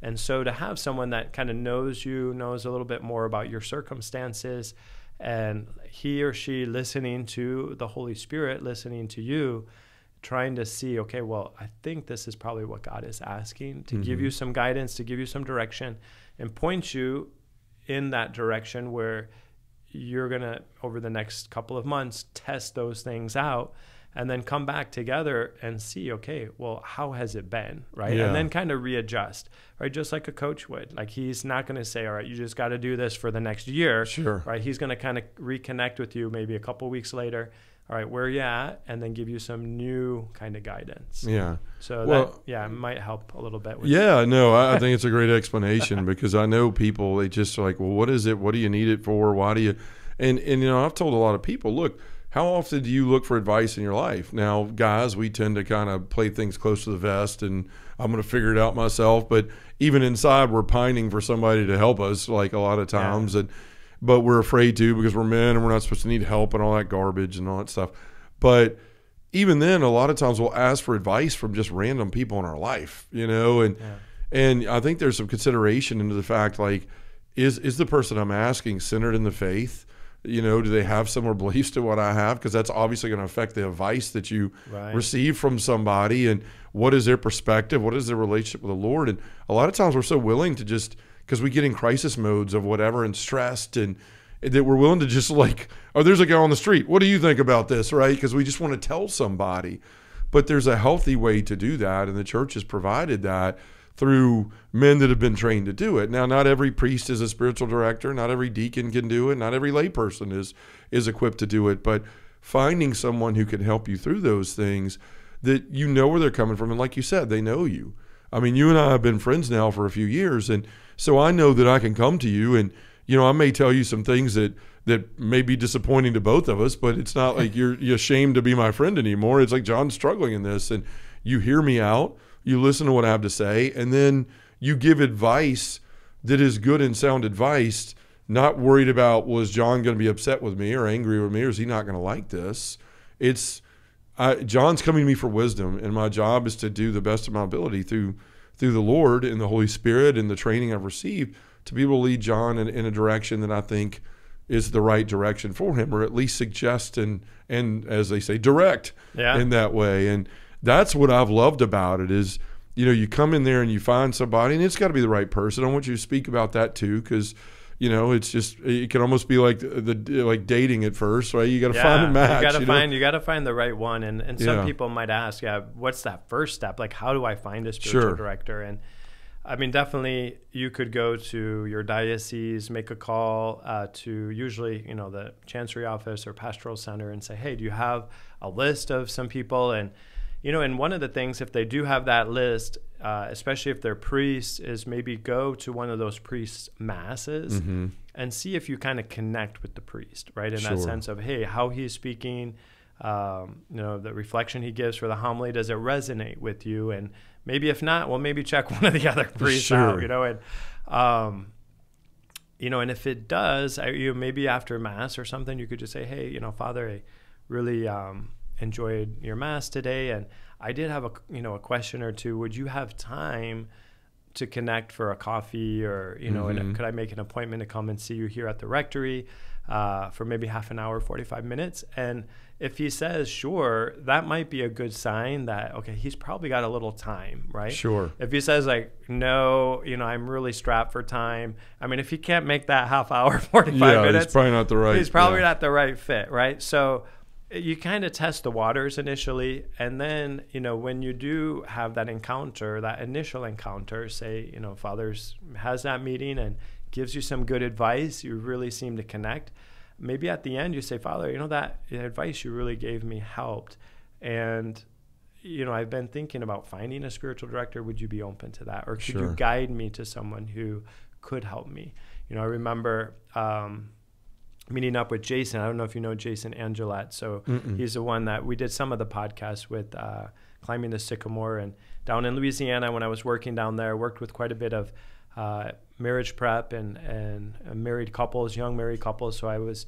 And so to have someone that kind of knows you, knows a little bit more about your circumstances, and he or she listening to the Holy Spirit, listening to you, trying to see, okay, well, I think this is probably what God is asking, to give you some guidance, to give you some direction, and point you in that direction where you're going to, over the next couple of months, test those things out and then come back together and see, okay, well, how has it been, right? Yeah. And then kind of readjust, right? Just like a coach would. Like, he's not going to say, all right, you just got to do this for the next year, Sure. right? He's going to kind of reconnect with you maybe a couple weeks later, all right, where are you at? And then give you some new kind of guidance. Yeah. So it might help a little bit. With I think it's a great explanation because I know people, they just are like, well, what is it? What do you need it for? Why do you? And I've told a lot of people, look, how often do you look for advice in your life? Now, guys, we tend to kind of play things close to the vest and I'm going to figure it out myself. But even inside, we're pining for somebody to help us like a lot of times. Yeah. But we're afraid to because we're men and we're not supposed to need help and all that garbage and all that stuff. But even then, a lot of times we'll ask for advice from just random people in our life, and I think there's some consideration into the fact, like, is the person I'm asking centered in the faith? Do they have similar beliefs to what I have? Because that's obviously going to affect the advice that you receive from somebody. And what is their perspective? What is their relationship with the Lord? And a lot of times we're so willing to just, because we get in crisis modes of whatever and stressed, and that we're willing to just like, oh, there's a guy on the street. What do you think about this, right? Because we just want to tell somebody. But there's a healthy way to do that, and the church has provided that through men that have been trained to do it. Now, not every priest is a spiritual director. Not every deacon can do it. Not every layperson is equipped to do it. But finding someone who can help you through those things, that you know where they're coming from. And like you said, they know you. I mean, you and I have been friends now for a few years. And so I know that I can come to you and, I may tell you some things that may be disappointing to both of us, but it's not like you're ashamed to be my friend anymore. It's like, John's struggling in this, and you hear me out, you listen to what I have to say, and then you give advice that is good and sound advice, not worried about, was John going to be upset with me or angry with me, or is he not going to like this? John's coming to me for wisdom, and my job is to do the best of my ability through the Lord and the Holy Spirit and the training I've received to be able to lead John in a direction that I think is the right direction for him, or at least suggest and as they say, direct in that way. And that's what I've loved about it is, you come in there and you find somebody, and it's got to be the right person. I want you to speak about that too, because it's just, it can almost be like like dating at first, right? You got to find a match. You got to find the right one. And some people might ask, what's that first step? Like, how do I find a spiritual director? And I mean, definitely you could go to your diocese, make a call to usually, the chancery office or pastoral center and say, hey, do you have a list of some people? And, and one of the things, if they do have that list, especially if they're priests, is maybe go to one of those priests' masses and see if you kind of connect with the priest, right? In that sense of, hey, how he's speaking, the reflection he gives for the homily, does it resonate with you? And maybe if not, well, maybe check one of the other priests out, and if it does, maybe after Mass or something, you could just say, hey, Father, I really enjoyed your Mass today, and I did have a question or two. Would you have time to connect for a coffee, or and could I make an appointment to come and see you here at the rectory for maybe half an hour, 45 minutes? And if he says sure, that might be a good sign that, okay, he's probably got a little time, right? Sure. If he says like, no, I'm really strapped for time. I mean, if he can't make that half hour, 45 minutes, he's probably not the right. He's probably not the right fit, right? So you kind of test the waters initially, and then, when you do have that encounter, that initial encounter, say, Father has that meeting and gives you some good advice, you really seem to connect. Maybe at the end you say, Father, that advice you really gave me helped. And, I've been thinking about finding a spiritual director. Would you be open to that? Or could you guide me to someone who could help me? I remember meeting up with Jason. I don't know if you know Jason Angelat. So he's the one that we did some of the podcasts with, Climbing the Sycamore. And down in Louisiana, when I was working down there, I worked with quite a bit of marriage prep and married couples, young married couples. So I was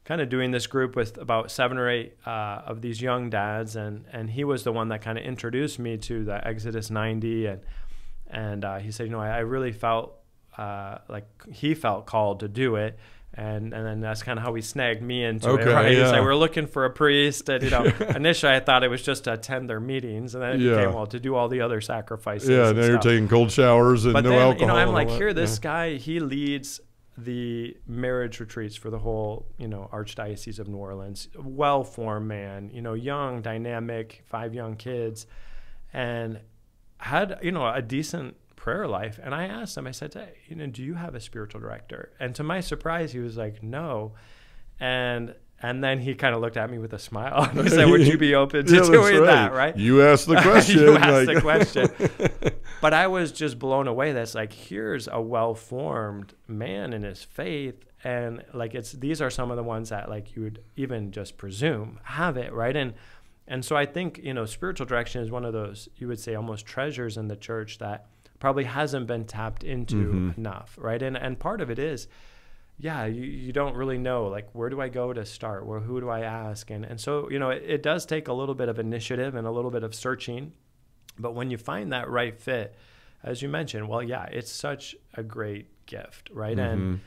kind of doing this group with about 7 or 8 of these young dads, and he was the one that kind of introduced me to the Exodus 90, and he said, I really felt like he felt called to do it. And then that's kind of how he snagged me into it, right? He's like, we're looking for a priest. And, initially I thought it was just to attend their meetings. And then it became, to do all the other sacrifices. Yeah, now you're taking cold showers and no alcohol. I'm like, this guy, he leads the marriage retreats for the whole, Archdiocese of New Orleans. Well-formed man, young, dynamic, 5 young kids. And had, a decent prayer life. And I asked him, I said, hey, do you have a spiritual director? And to my surprise, he was like, no. And then he kind of looked at me with a smile. And he said, would you be open to doing that, right? You asked the question. You asked the question. But I was just blown away. That's like, here's a well-formed man in his faith. And like, these are some of the ones that like you would even just presume have it, right? And so I think, spiritual direction is one of those, you would say, almost treasures in the church that probably hasn't been tapped into enough, right? And part of it is, you don't really know, like, where do I go to start? Or who do I ask? And so, it does take a little bit of initiative and a little bit of searching. But when you find that right fit, as you mentioned, it's such a great gift, right? And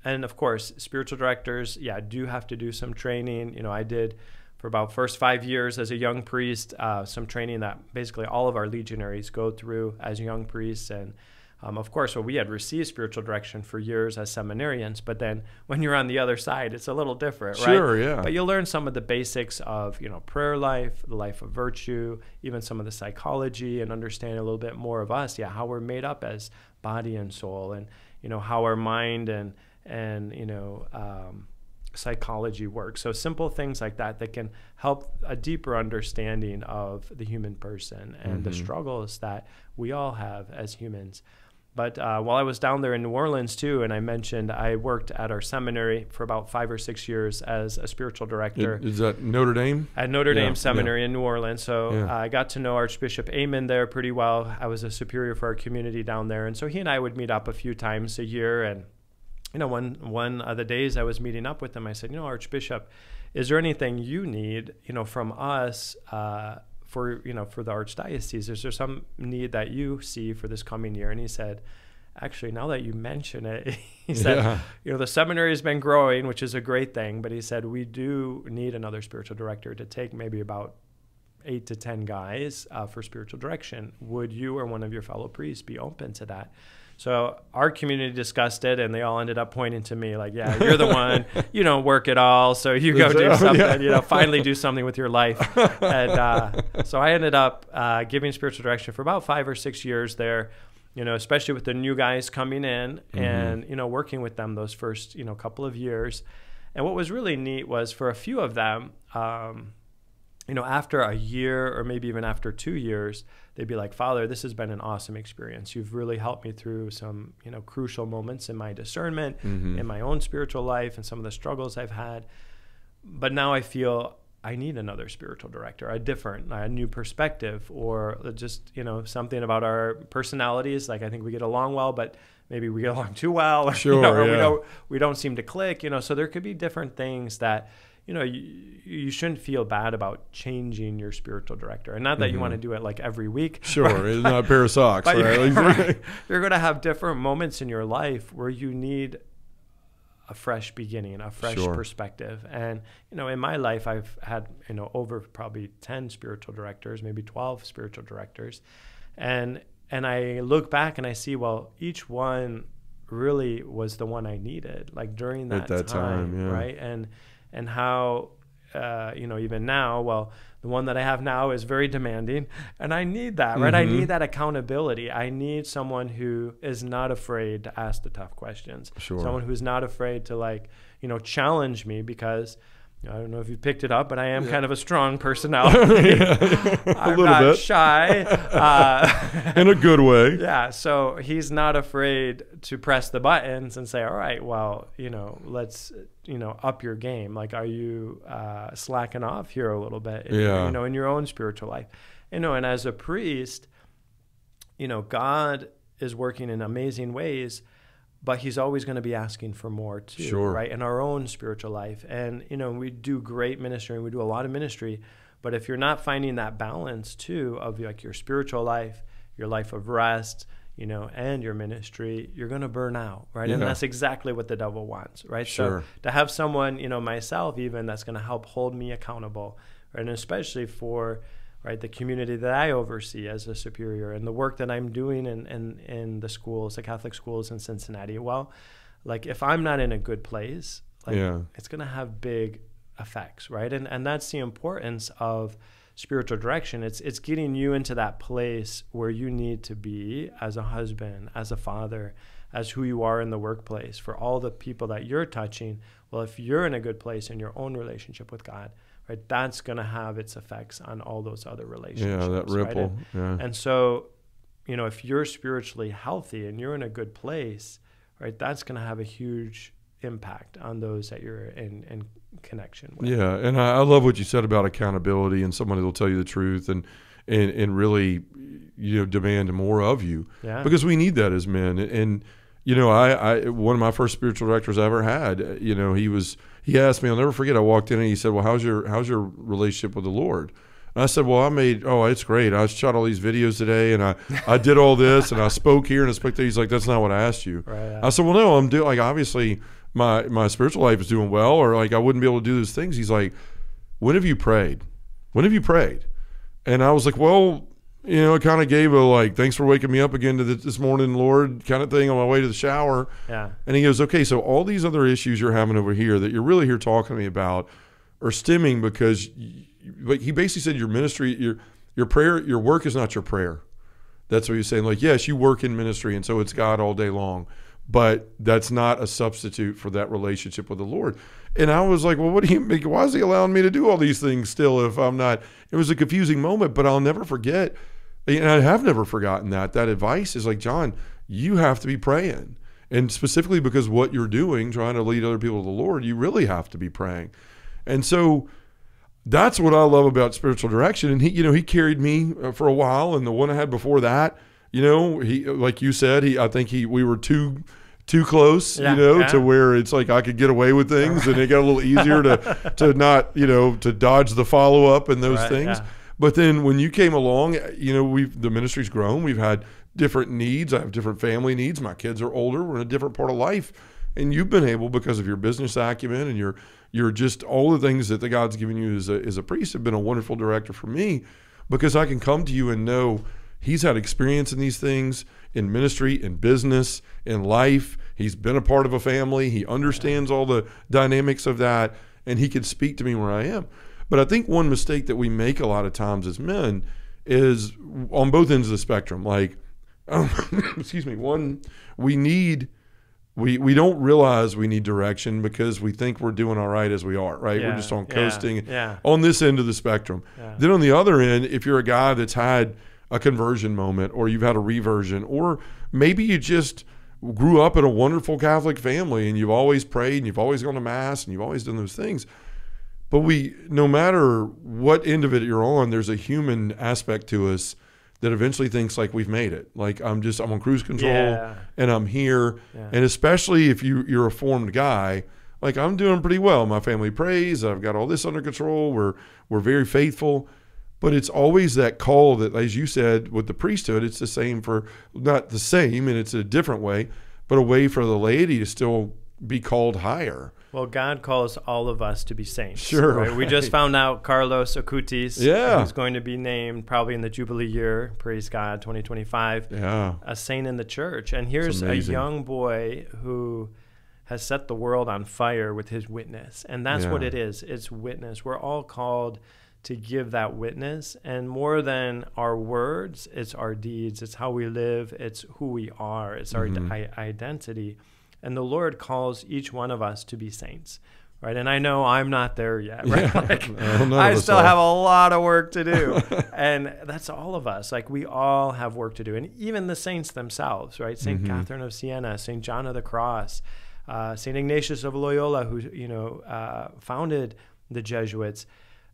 of course, spiritual directors, do have to do some training. I did for about first 5 years as a young priest, some training that basically all of our legionaries go through as young priests. And of course, we had received spiritual direction for years as seminarians, but then when you're on the other side, it's a little different, right? Sure, yeah. But you'll learn some of the basics of, prayer life, the life of virtue, even some of the psychology, and understand a little bit more of us, how we're made up as body and soul, and, how our mind and psychology works. So simple things like that can help a deeper understanding of the human person and the struggles that we all have as humans. But while I was down there in New Orleans too, and I mentioned I worked at our seminary for about 5 or 6 years as a spiritual director. Is that Notre Dame? At Notre Dame Seminary in New Orleans. So I got to know Archbishop Amen there pretty well. I was a superior for our community down there. And so he and I would meet up a few times a year. And one of the days I was meeting up with him, I said, Archbishop, is there anything you need, from us for the Archdiocese? Is there some need that you see for this coming year? And he said, actually, now that you mention it, he said, the seminary has been growing, which is a great thing. But he said, we do need another spiritual director to take maybe about 8 to 10 guys for spiritual direction. Would you or one of your fellow priests be open to that? So our community discussed it, and they all ended up pointing to me like, yeah, you're the one, you don't work at all, so you go do something, finally do something with your life. And so I ended up giving spiritual direction for about 5 or 6 years there, especially with the new guys coming in and, working with them those first, couple of years. And what was really neat was for a few of them, after a year or maybe even after 2 years, they'd be like, Father, this has been an awesome experience. You've really helped me through some, crucial moments in my discernment, in my own spiritual life and some of the struggles I've had. But now I feel I need another spiritual director, a new perspective, or just, something about our personalities. Like, I think we get along well, but maybe we get along too well, or, we don't seem to click, so there could be different things that, you shouldn't feel bad about changing your spiritual director. And not that you want to do it like every week. Sure. Right? It's not a pair of socks, right? Right? You're going to have different moments in your life where you need a fresh beginning, a fresh perspective. And, in my life, I've had, over probably 10 spiritual directors, maybe 12 spiritual directors. And I look back and I see, well, each one really was the one I needed, like during that time, right? And how, even now, well, the one that I have now is very demanding, and I need that, right? I need that accountability. I need someone who is not afraid to ask the tough questions. Someone who's not afraid to challenge me, because I don't know if you picked it up, but I am kind of a strong personality. I'm not shy. In a good way. Yeah. So he's not afraid to press the buttons and say, all right, well, let's, up your game. Like, are you slacking off here a little bit, in your own spiritual life? And as a priest, God is working in amazing ways, but he's always going to be asking for more too, right? In our own spiritual life. And, we do great ministry and we do a lot of ministry, but if you're not finding that balance too of like your spiritual life, your life of rest, and your ministry, you're going to burn out, right? And that's exactly what the devil wants, right? So to have someone, myself even, that's going to help hold me accountable, right? And especially for, right, the community that I oversee as a superior and the work that I'm doing in the schools, the Catholic schools in Cincinnati. Well, like, if I'm not in a good place, it's going to have big effects, right? And that's the importance of spiritual direction. It's getting you into that place where you need to be as a husband, as a father, as who you are in the workplace, for all the people that you're touching. Well, if you're in a good place in your own relationship with God, right, that's going to have its effects on all those other relationships. Yeah, that ripple. Right? And so, if you're spiritually healthy and you're in a good place, right, that's going to have a huge impact on those that you're in connection with. Yeah, and I love what you said about accountability and somebody will tell you the truth and really, demand more of you. Yeah. Because we need that as men. And I one of my first spiritual directors I ever had, he asked me, I'll never forget, I walked in and he said, well, how's your relationship with the Lord? And I said, well, it's great. I shot all these videos today and I did all this and I spoke here and I spoke there. He's like, that's not what I asked you. Right, yeah. I said, well, no, I'm doing, like, obviously my spiritual life is doing well, or like I wouldn't be able to do those things. He's like, when have you prayed? When have you prayed? And I was like, well, I kind of gave a like, thanks for waking me up again to this morning, Lord, kind of thing on my way to the shower. Yeah. And he goes, okay, so all these other issues you're having over here that you're really here talking to me about are stemming because, like, he basically said your ministry, your prayer, your work is not your prayer. That's what he's saying. Like, yes, you work in ministry, and so it's God all day long, but that's not a substitute for that relationship with the Lord. And I was like, well, what do you make? Why is he allowing me to do all these things still if I'm not? It was a confusing moment, but I'll never forget. And I have never forgotten that advice is like, John, you have to be praying. And specifically because what you're doing, trying to lead other people to the Lord, you really have to be praying. And so that's what I love about spiritual direction. And he carried me for a while. And the one I had before that, he, like you said, I think we were too close, to where it's like I could get away with things and it got a little easier to not, to dodge the follow up and those things. Yeah. But then when you came along, the ministry's grown. We've had different needs. I have different family needs. My kids are older. We're in a different part of life. And you've been able, because of your business acumen and your you're just all the things that the God's given you as a priest have been a wonderful director for me, because I can come to you and know he's had experience in these things, in ministry, in business, in life. He's been a part of a family. He understands all the dynamics of that, and he can speak to me where I am. But I think one mistake that we make a lot of times as men is on both ends of the spectrum. Like, excuse me, we don't realize we need direction because we think we're doing all right as we are, right? We're just on coasting on this end of the spectrum. Then on the other end, if you're a guy that's had a conversion moment, or you've had a reversion, or maybe you just grew up in a wonderful Catholic family and you've always prayed and you've always gone to Mass and you've always done those things. But no matter what end of it you're on, there's a human aspect to us that eventually thinks like we've made it. Like I'm on cruise control and I'm here. Yeah. And especially if you're a formed guy, like I'm doing pretty well. My family prays. I've got all this under control. We're very faithful. But it's always that call that, as you said, with the priesthood, it's the same not the same, and it's a different way, but a way for the laity to still be called higher. Well, God calls all of us to be saints. Sure. Right? We just found out Carlos Acutis, who's going to be named probably in the Jubilee year, praise God, 2025, a saint in the church. And here's a young boy who has set the world on fire with his witness. And that's what it is. It's witness. We're all called to give that witness, and more than our words, it's our deeds, it's how we live, it's who we are, it's our identity. And the Lord calls each one of us to be saints, right? And I know I'm not there yet, right? Like, I still have a lot of work to do. And that's all of us. Like, we all have work to do. And even the saints themselves, right? St. Catherine of Siena, St. John of the Cross, St. Ignatius of Loyola, who founded the Jesuits.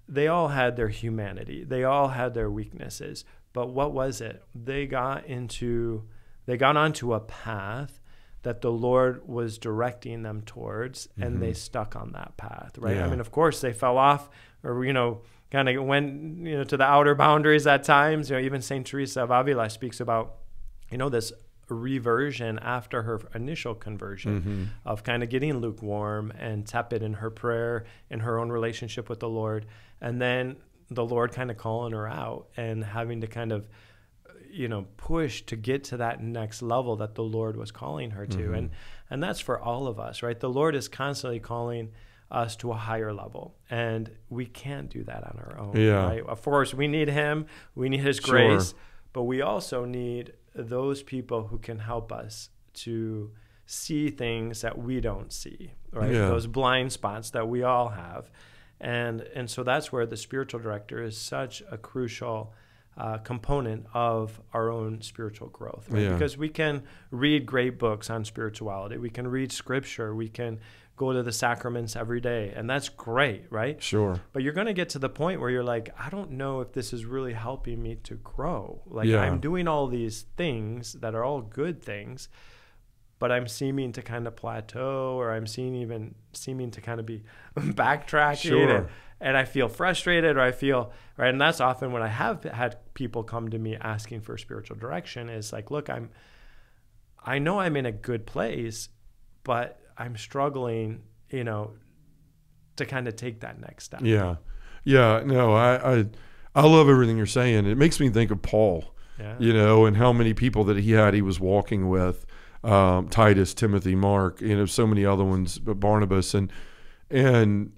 They all had their humanity. They all had their weaknesses. But what was it? They got onto a path that the Lord was directing them towards, and they stuck on that path, right? I mean, of course, they fell off, or kind of went to the outer boundaries at times. Even Saint Teresa of Avila speaks about this reversion after her initial conversion, of kind of getting lukewarm and tepid in her prayer, in her own relationship with the Lord, and then the Lord kind of calling her out and having to kind of push to get to that next level that the Lord was calling her to. And that's for all of us, right? The Lord is constantly calling us to a higher level, and we can't do that on our own, right? Of course, we need him, we need his grace, but we also need those people who can help us to see things that we don't see, right? Those blind spots that we all have. And so that's where the spiritual director is such a crucial component of our own spiritual growth, right? Because we can read great books on spirituality. We can read scripture. We can go to the sacraments every day, and that's great, right? Sure. But you're going to get to the point where you're like, I don't know if this is really helping me to grow. Like, I'm doing all these things that are all good things, but I'm seeming to kind of plateau, or I'm seeming to kind of be backtracking, and I feel frustrated, or I feel, right? And that's often when I have had people come to me asking for spiritual direction, is like, look, I know I'm in a good place, but I'm struggling, to kind of take that next step. Yeah. No, I love everything you're saying. It makes me think of Paul, and how many people that he was walking with, Titus, Timothy, Mark, so many other ones, but Barnabas, and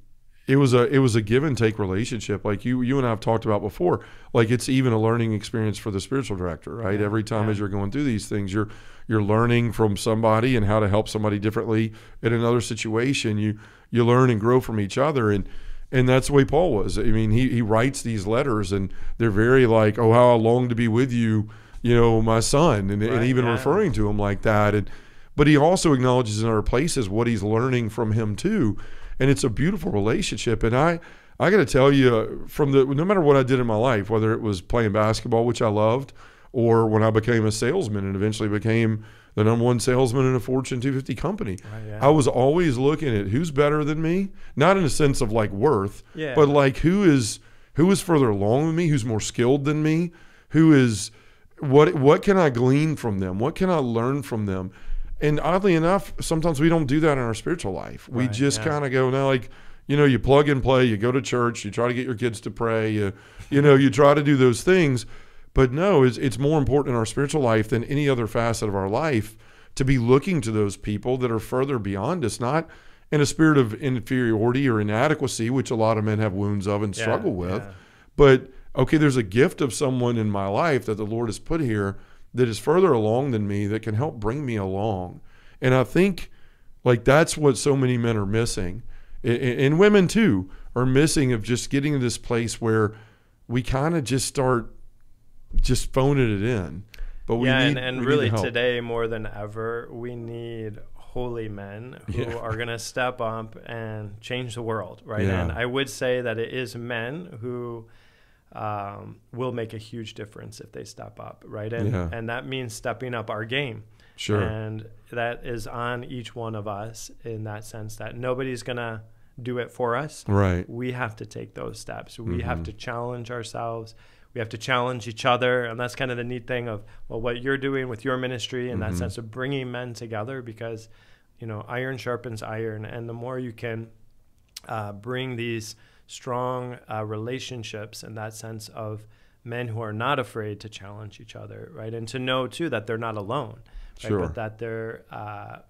it was a give and take relationship. Like you and I have talked about before, like it's even a learning experience for the spiritual director, right? Every time as you're going through these things, you're learning from somebody and how to help somebody differently in another situation. You learn and grow from each other, and that's the way Paul was. I mean, he writes these letters, and they're very like, oh, how I long to be with you, my son, and even referring to him like that. But he also acknowledges in other places what he's learning from him too. And it's a beautiful relationship. And I got to tell you, no matter what I did in my life, whether it was playing basketball, which I loved, or when I became a salesman and eventually became the #1 salesman in a Fortune 250 company, I was always looking at who's better than me, not in a sense of like worth, but like who is further along than me, who's more skilled than me, what can I glean from them? What can I learn from them? And oddly enough, sometimes we don't do that in our spiritual life. We just kind of go, no, like, you plug and play, you go to church, you try to get your kids to pray, you try to do those things. But no, it's more important in our spiritual life than any other facet of our life to be looking to those people that are further beyond us, not in a spirit of inferiority or inadequacy, which a lot of men have wounds of and struggle with. Yeah. But, okay, there's a gift of someone in my life that the Lord has put here that is further along than me that can help bring me along. And I think, like, that's what so many men are missing. And women, too, are missing, of just getting to this place where we kind of just start just phoning it in. But we need, and we really need help. Today more than ever, we need holy men who are going to step up and change the world, right? Yeah. And I would say that it is men who will make a huge difference if they step up, right? And that means stepping up our game. Sure. And that is on each one of us, in that sense that nobody's going to do it for us. Right. We have to take those steps. We have to challenge ourselves. We have to challenge each other. And that's kind of the neat thing of, well, what you're doing with your ministry in that sense of bringing men together, because, iron sharpens iron. And the more you can bring these strong relationships in that sense of men who are not afraid to challenge each other, right? And to know, too, that they're not alone, right? Sure. But that they're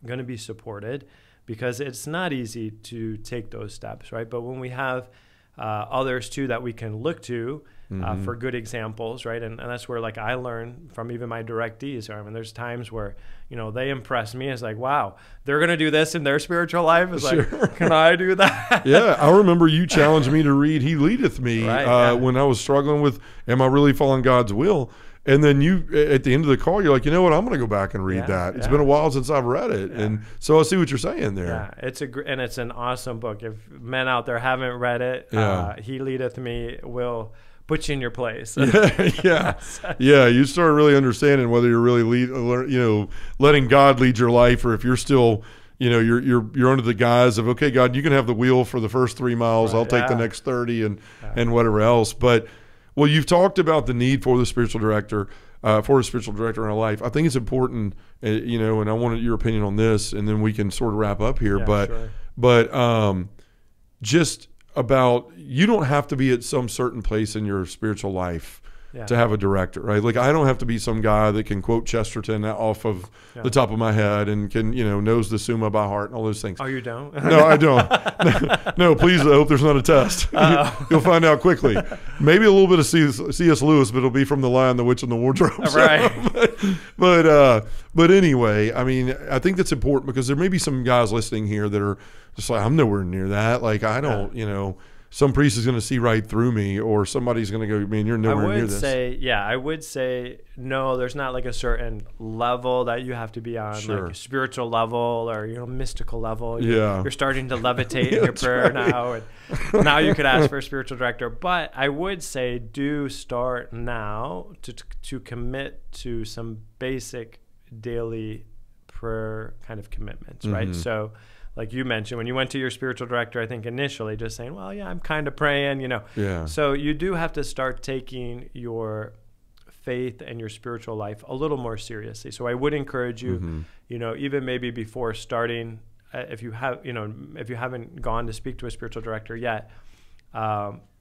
going to be supported, because it's not easy to take those steps, right? But when we have others, too, that we can look to for good examples, right? And that's where, like, I learn from even my directees. I mean, there's times where, they impress me. It's like, wow, they're going to do this in their spiritual life. It's like, can I do that? Yeah, I remember you challenged me to read He Leadeth Me when I was struggling with, am I really following God's will? And then you, at the end of the call, you're like, you know what? I'm going to go back and read that. It's been a while since I've read it. Yeah. And so I see what you're saying there. Yeah, it's an awesome book. If men out there haven't read it, He Leadeth Me will put you in your place. Yeah. You start really understanding whether you're really letting God lead your life, or if you're still, you're under the guise of, okay, God, you can have the wheel for the first 3 miles. Right. I'll take the next 30 and whatever else. But, well, you've talked about the need for the spiritual director, in our life. I think it's important, and I wanted your opinion on this, and then we can sort of wrap up here. But just about, you don't have to be at some certain place in your spiritual life to have a director, right? Like, I don't have to be some guy that can quote Chesterton off of the top of my head and can, knows the Summa by heart and all those things. Oh, you don't? No, I don't. No, please, I hope there's not a test. You'll find out quickly. Maybe a little bit of C.S. Lewis, but it'll be from The Lion, the Witch, and the Wardrobe. Right. But anyway, I mean, I think that's important, because there may be some guys listening here that are just like, I'm nowhere near that. Like, I don't, some priest is going to see right through me, or somebody's going to go, man, you're nowhere near this. I would say, no, there's not like a certain level that you have to be on, like a spiritual level or, mystical level. You're starting to levitate in your prayer now. And now you could ask for a spiritual director. But I would say, do start now to commit to some basic daily prayer kind of commitments, right? So, like you mentioned, when you went to your spiritual director, I think initially just saying, well, I'm kind of praying, So you do have to start taking your faith and your spiritual life a little more seriously. So I would encourage you, even maybe before starting, if you haven't gone to speak to a spiritual director yet,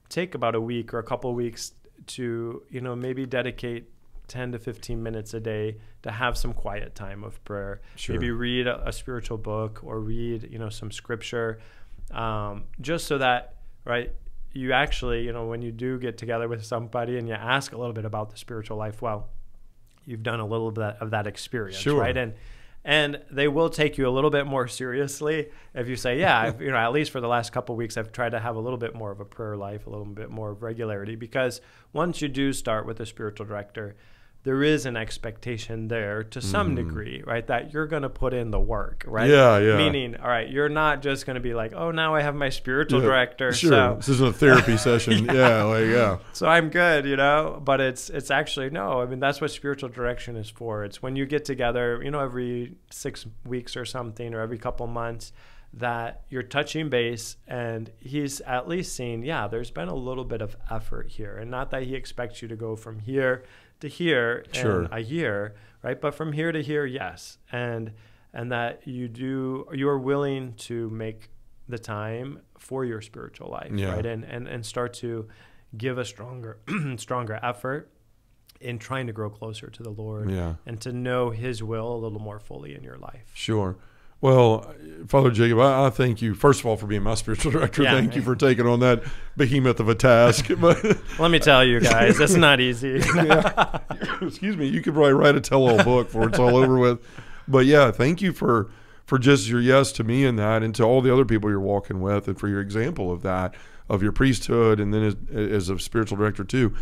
take about a week or a couple of weeks to, maybe dedicate 10 to 15 minutes a day to have some quiet time of prayer. Sure. Maybe read a spiritual book, or read, some scripture, just so that, right, you actually, when you do get together with somebody and you ask a little bit about the spiritual life, well, you've done a little bit of that experience, right? And they will take you a little bit more seriously if you say, at least for the last couple of weeks, I've tried to have a little bit more of a prayer life, a little bit more of regularity, because once you do start with a spiritual director, there is an expectation there to some degree, right? That you're going to put in the work, right? Yeah. Meaning, all right, you're not just going to be like, oh, now I have my spiritual director. Sure. So. This isn't a therapy session. So I'm good, but it's actually, no. I mean, that's what spiritual direction is for. It's when you get together, every 6 weeks or something, or every couple months, that you're touching base, and he's at least seeing, there's been a little bit of effort here. And not that he expects you to go from here to here in a year, right? But from here to here, yes. And that you are willing to make the time for your spiritual life, Yeah. right? And start to give a stronger effort in trying to grow closer to the Lord, Yeah. and to know His will a little more fully in your life. Sure. Well, Father Jacob, I thank you, first of all, for being my spiritual director. Yeah. Thank you for taking on that behemoth of a task. But Let me tell you guys, it's not easy. yeah. Excuse me, you could probably write a tell-all book before it's all over with. But yeah, thank you for just your yes to me in that, and to all the other people you're walking with, and for your example of that, of your priesthood, and then as a spiritual director too.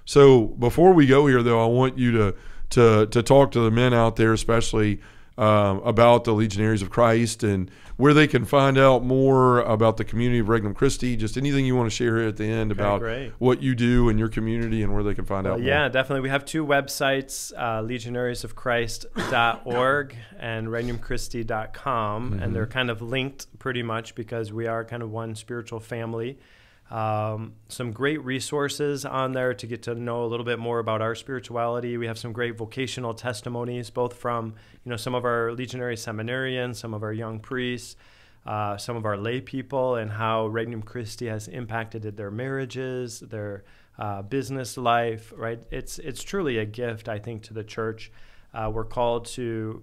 So before we go here, though, I want you to talk to the men out there, especially about the Legionaries of Christ, and where they can find out more about the community of Regnum Christi. Just anything you want to share here at the end about what you do in your community, and where they can find out more. Yeah, definitely. We have two websites, legionariesofchrist.org and regnumchristi.com, and they're kind of linked pretty much because we are kind of one spiritual family. Some great resources on there to get to know a little bit more about our spirituality. We have some great vocational testimonies, both from some of our legionary seminarians, some of our young priests, some of our lay people, and how Regnum Christi has impacted their marriages, their business life. Right? It's truly a gift, I think, to the church. We're called to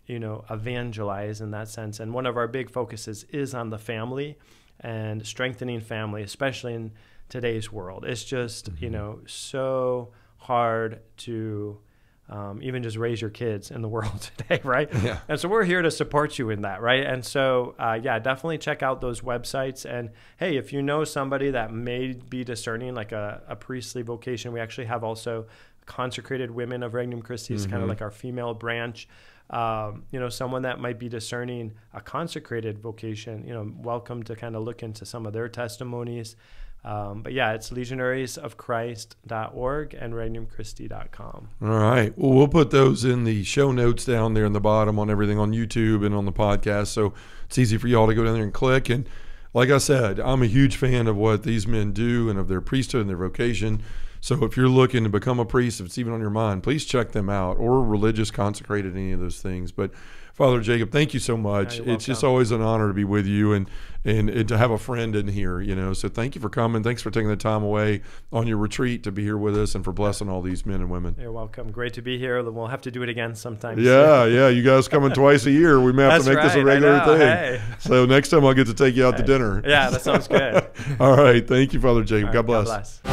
evangelize in that sense, and one of our big focuses is on the family and strengthening family, especially in today's world. It's just, so hard to even just raise your kids in the world today, right? Yeah. And so we're here to support you in that, right? And so, definitely check out those websites. And hey, if you know somebody that may be discerning, like a priestly vocation, we actually have also consecrated women of Regnum Christi, is kind of like our female branch. Someone that might be discerning a consecrated vocation, welcome to kind of look into some of their testimonies. It's legionariesofchrist.org and regnumchristi.com. All right. Well, we'll put those in the show notes down there in the bottom on everything on YouTube and on the podcast, so it's easy for y'all to go down there and click. And like I said, I'm a huge fan of what these men do and of their priesthood and their vocation. So if you're looking to become a priest, if it's even on your mind, please check them out, or religious, consecrated, any of those things. But Father Jacob, thank you so much. It's just always an honor to be with you and to have a friend in here, So thank you for coming. Thanks for taking the time away on your retreat to be here with us, and for blessing all these men and women. You're welcome. Great to be here. We'll have to do it again sometime. Yeah. You guys coming twice a year. We may have to make this a regular thing. Hey. So next time I'll get to take you out to dinner. Yeah, that sounds good. All right. Thank you, Father Jacob. God bless. God bless.